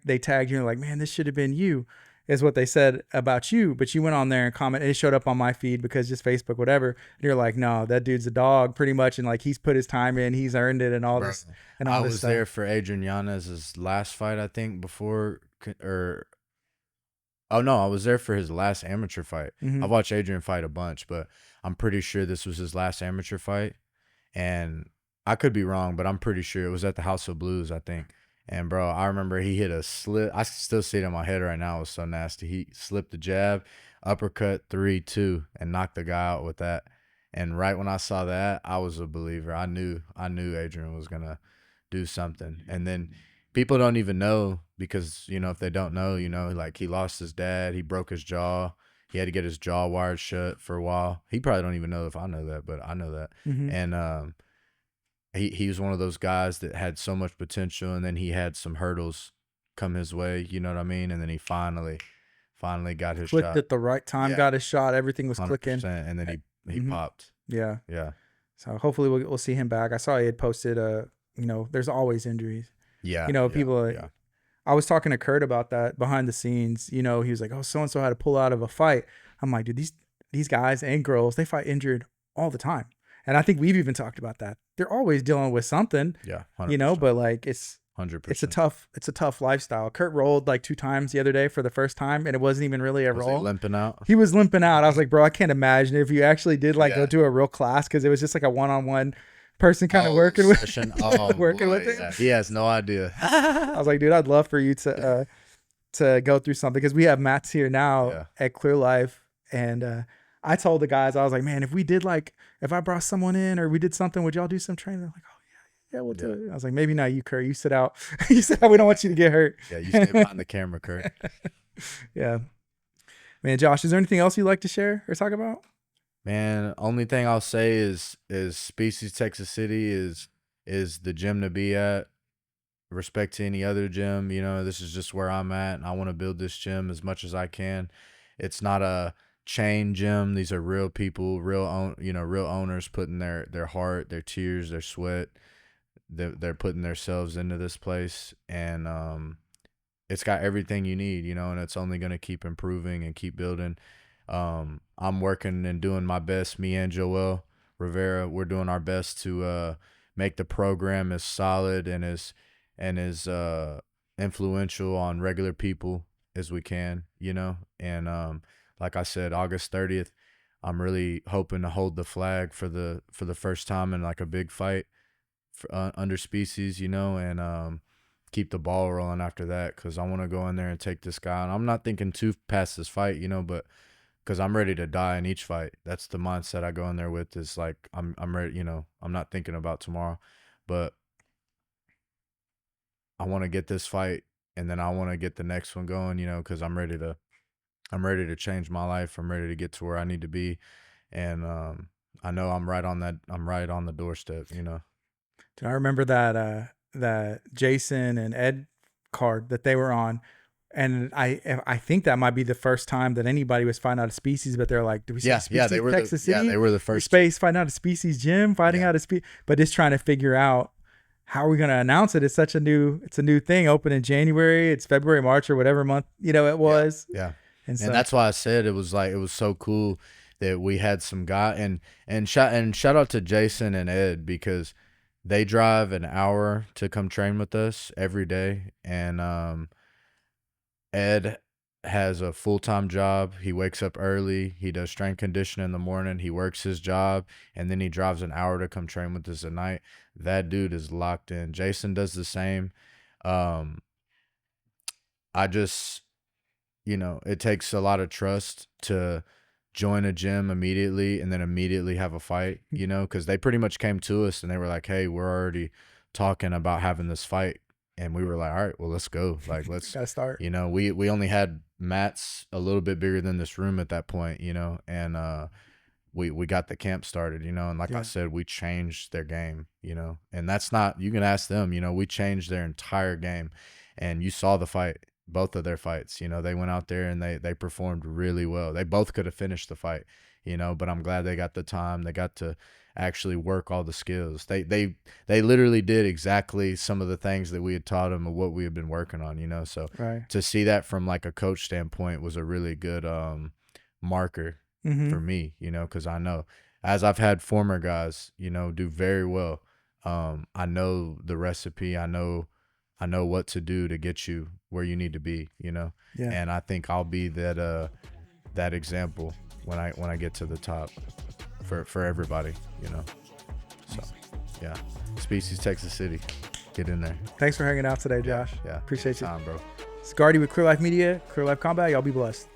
[SPEAKER 2] they tagged you, like, man, this should have been you, is what they said about you. But you went on there and commented. It showed up on my feed because just Facebook, whatever. And you're like, no, that dude's a dog, pretty much, and like he's put his time in, he's earned it, and all
[SPEAKER 1] Bro,
[SPEAKER 2] this and
[SPEAKER 1] I
[SPEAKER 2] all this
[SPEAKER 1] was
[SPEAKER 2] stuff.
[SPEAKER 1] there for Adrian Yanez's last fight, I think, or oh no, I was there for his last amateur fight.
[SPEAKER 2] Mm-hmm.
[SPEAKER 1] I've watched Adrian fight a bunch, but I'm pretty sure this was his last amateur fight. And I could be wrong, but I'm pretty sure it was at the House of Blues, I think. And bro, I remember he hit a slip. I still see it in my head right now. It was so nasty. He slipped the jab, uppercut 3-2, and knocked the guy out with that. And right when I saw that, I was a believer. I knew Adrian was gonna do something. And then people don't even know because, you know, if they don't know, you know, like he lost his dad, he broke his jaw. He had to get his jaw wired shut for a while. He probably don't even know if I know that, but I know that.
[SPEAKER 2] Mm-hmm.
[SPEAKER 1] And he was one of those guys that had so much potential, and then he had some hurdles come his way, you know what I mean? And then he finally got his
[SPEAKER 2] Clicked
[SPEAKER 1] shot.
[SPEAKER 2] at the right time,
[SPEAKER 1] Yeah.
[SPEAKER 2] got his shot, everything was
[SPEAKER 1] 100%,
[SPEAKER 2] clicking.
[SPEAKER 1] and then he
[SPEAKER 2] Mhm.
[SPEAKER 1] popped.
[SPEAKER 2] Yeah.
[SPEAKER 1] Yeah.
[SPEAKER 2] So hopefully we'll see him back. I saw he had posted there's always injuries.
[SPEAKER 1] Yeah.
[SPEAKER 2] You know,
[SPEAKER 1] yeah,
[SPEAKER 2] people
[SPEAKER 1] yeah.
[SPEAKER 2] I was talking to Kurt about that behind the scenes. You know, he was like, "Oh, so and so had to pull out of a fight." I'm like, "Dude, these guys and girls, they fight injured all the time." And I think we've even talked about that. They're always dealing with something,
[SPEAKER 1] Yeah.
[SPEAKER 2] you know,
[SPEAKER 1] 100%.
[SPEAKER 2] but like it's
[SPEAKER 1] 100%.
[SPEAKER 2] a tough lifestyle. Kurt rolled like 2 times the other day for the first time, and it wasn't even really a
[SPEAKER 1] Was he
[SPEAKER 2] roll.
[SPEAKER 1] limping out?
[SPEAKER 2] He was limping out. I was like, bro, I can't imagine if you actually did like go
[SPEAKER 1] Yeah.
[SPEAKER 2] to a real class, because it was just like a one-on-one person kind of
[SPEAKER 1] Oh,
[SPEAKER 2] working with
[SPEAKER 1] session. Oh,
[SPEAKER 2] working
[SPEAKER 1] boy,
[SPEAKER 2] with him.
[SPEAKER 1] yeah. He has no idea.
[SPEAKER 2] I was like, dude, I'd love for you to go through something, because we have mats here now
[SPEAKER 1] Yeah.
[SPEAKER 2] at Clear Life, and I told the guys, I was like, man, if I brought someone in or we did something, would y'all do some training? They're like, oh yeah, we'll do it. I was like, maybe not you, Kurt. You sit out. You sit out. We don't want you to get hurt.
[SPEAKER 1] Yeah, you stay behind the camera, Kurt.
[SPEAKER 2] Yeah, man. Josh, is there anything else you'd like to share or talk about?
[SPEAKER 1] Man, only thing I'll say is Species Texas City is the gym to be at. Respect to any other gym, you know, this is just where I'm at, and I want to build this gym as much as I can. It's not a chain gym. These are real people, real owners putting their heart, their tears, their sweat. They're putting themselves into this place, and it's got everything you need, you know, and it's only going to keep improving and keep building. I'm working and doing my best. Me and Joel Rivera, we're doing our best to make the program as solid and as influential on regular people as we can, you know. And like I said, August 30th, I'm really hoping to hold the flag for the first time in like a big fight under Species, you know, and keep the ball rolling after that, because I want to go in there and take this guy. And I'm not thinking too past this fight, you know, but because I'm ready to die in each fight. That's the mindset I go in there with, is like I'm ready, you know. I'm not thinking about tomorrow, but I want to get this fight, and then I want to get the next one going, you know, because I'm ready to change my life. I'm ready to get to where I need to be, and I know I'm right on the doorstep, you know.
[SPEAKER 2] Dude, I remember that Jason and Ed card that they were on, and I think that might be the first time that anybody was fighting out of species. But they're like, "Do we see
[SPEAKER 1] Yeah,
[SPEAKER 2] species Texas City?
[SPEAKER 1] they were the first.
[SPEAKER 2] Space fighting out of species gym, fighting
[SPEAKER 1] Yeah.
[SPEAKER 2] out of species." But just trying to figure out how are we going to announce it. It's a new thing. Open in January. It's February, March, or whatever month it was.
[SPEAKER 1] Yeah.
[SPEAKER 2] And so
[SPEAKER 1] And that's why I said it was so cool that we had some guy and shout out to Jason and Ed because they drive an hour to come train with us every day. And Ed has a full-time job. He wakes up early. He does strength conditioning in the morning. He works his job, and then he drives an hour to come train with us at night. That dude is locked in. Jason does the same. Um, I just, it takes a lot of trust to join a gym immediately and then immediately have a fight, because they pretty much came to us and they were like, hey, we're already talking about having this fight. And we were like, all right, well, let's go. Like, let's,
[SPEAKER 2] gotta start.
[SPEAKER 1] we only had mats a little bit bigger than this room at that point, and we got the camp started, and like I said, we changed their game, and that's not, you can ask them, we changed their entire game. And you saw the fight, both of their fights, they went out there and they performed really well. They both could have finished the fight, but I'm glad they got the time. They got to actually work all the skills. They literally did exactly some of the things that we had taught them of what we had been working on, so
[SPEAKER 2] Right.
[SPEAKER 1] to see that from like a coach standpoint was a really good marker for me, because I know as I've had former guys, do very well. I know the recipe. I know what to do to get you where you need to be,
[SPEAKER 2] Yeah.
[SPEAKER 1] and I think I'll be that example when I get to the top for everybody, So, yeah, Species, Texas City, get in there.
[SPEAKER 2] Thanks for hanging out today, Josh.
[SPEAKER 1] Yeah,
[SPEAKER 2] Appreciate you.
[SPEAKER 1] time, bro.
[SPEAKER 2] It's Guardy with Clear Life Media, Clear Life Combat. Y'all be blessed.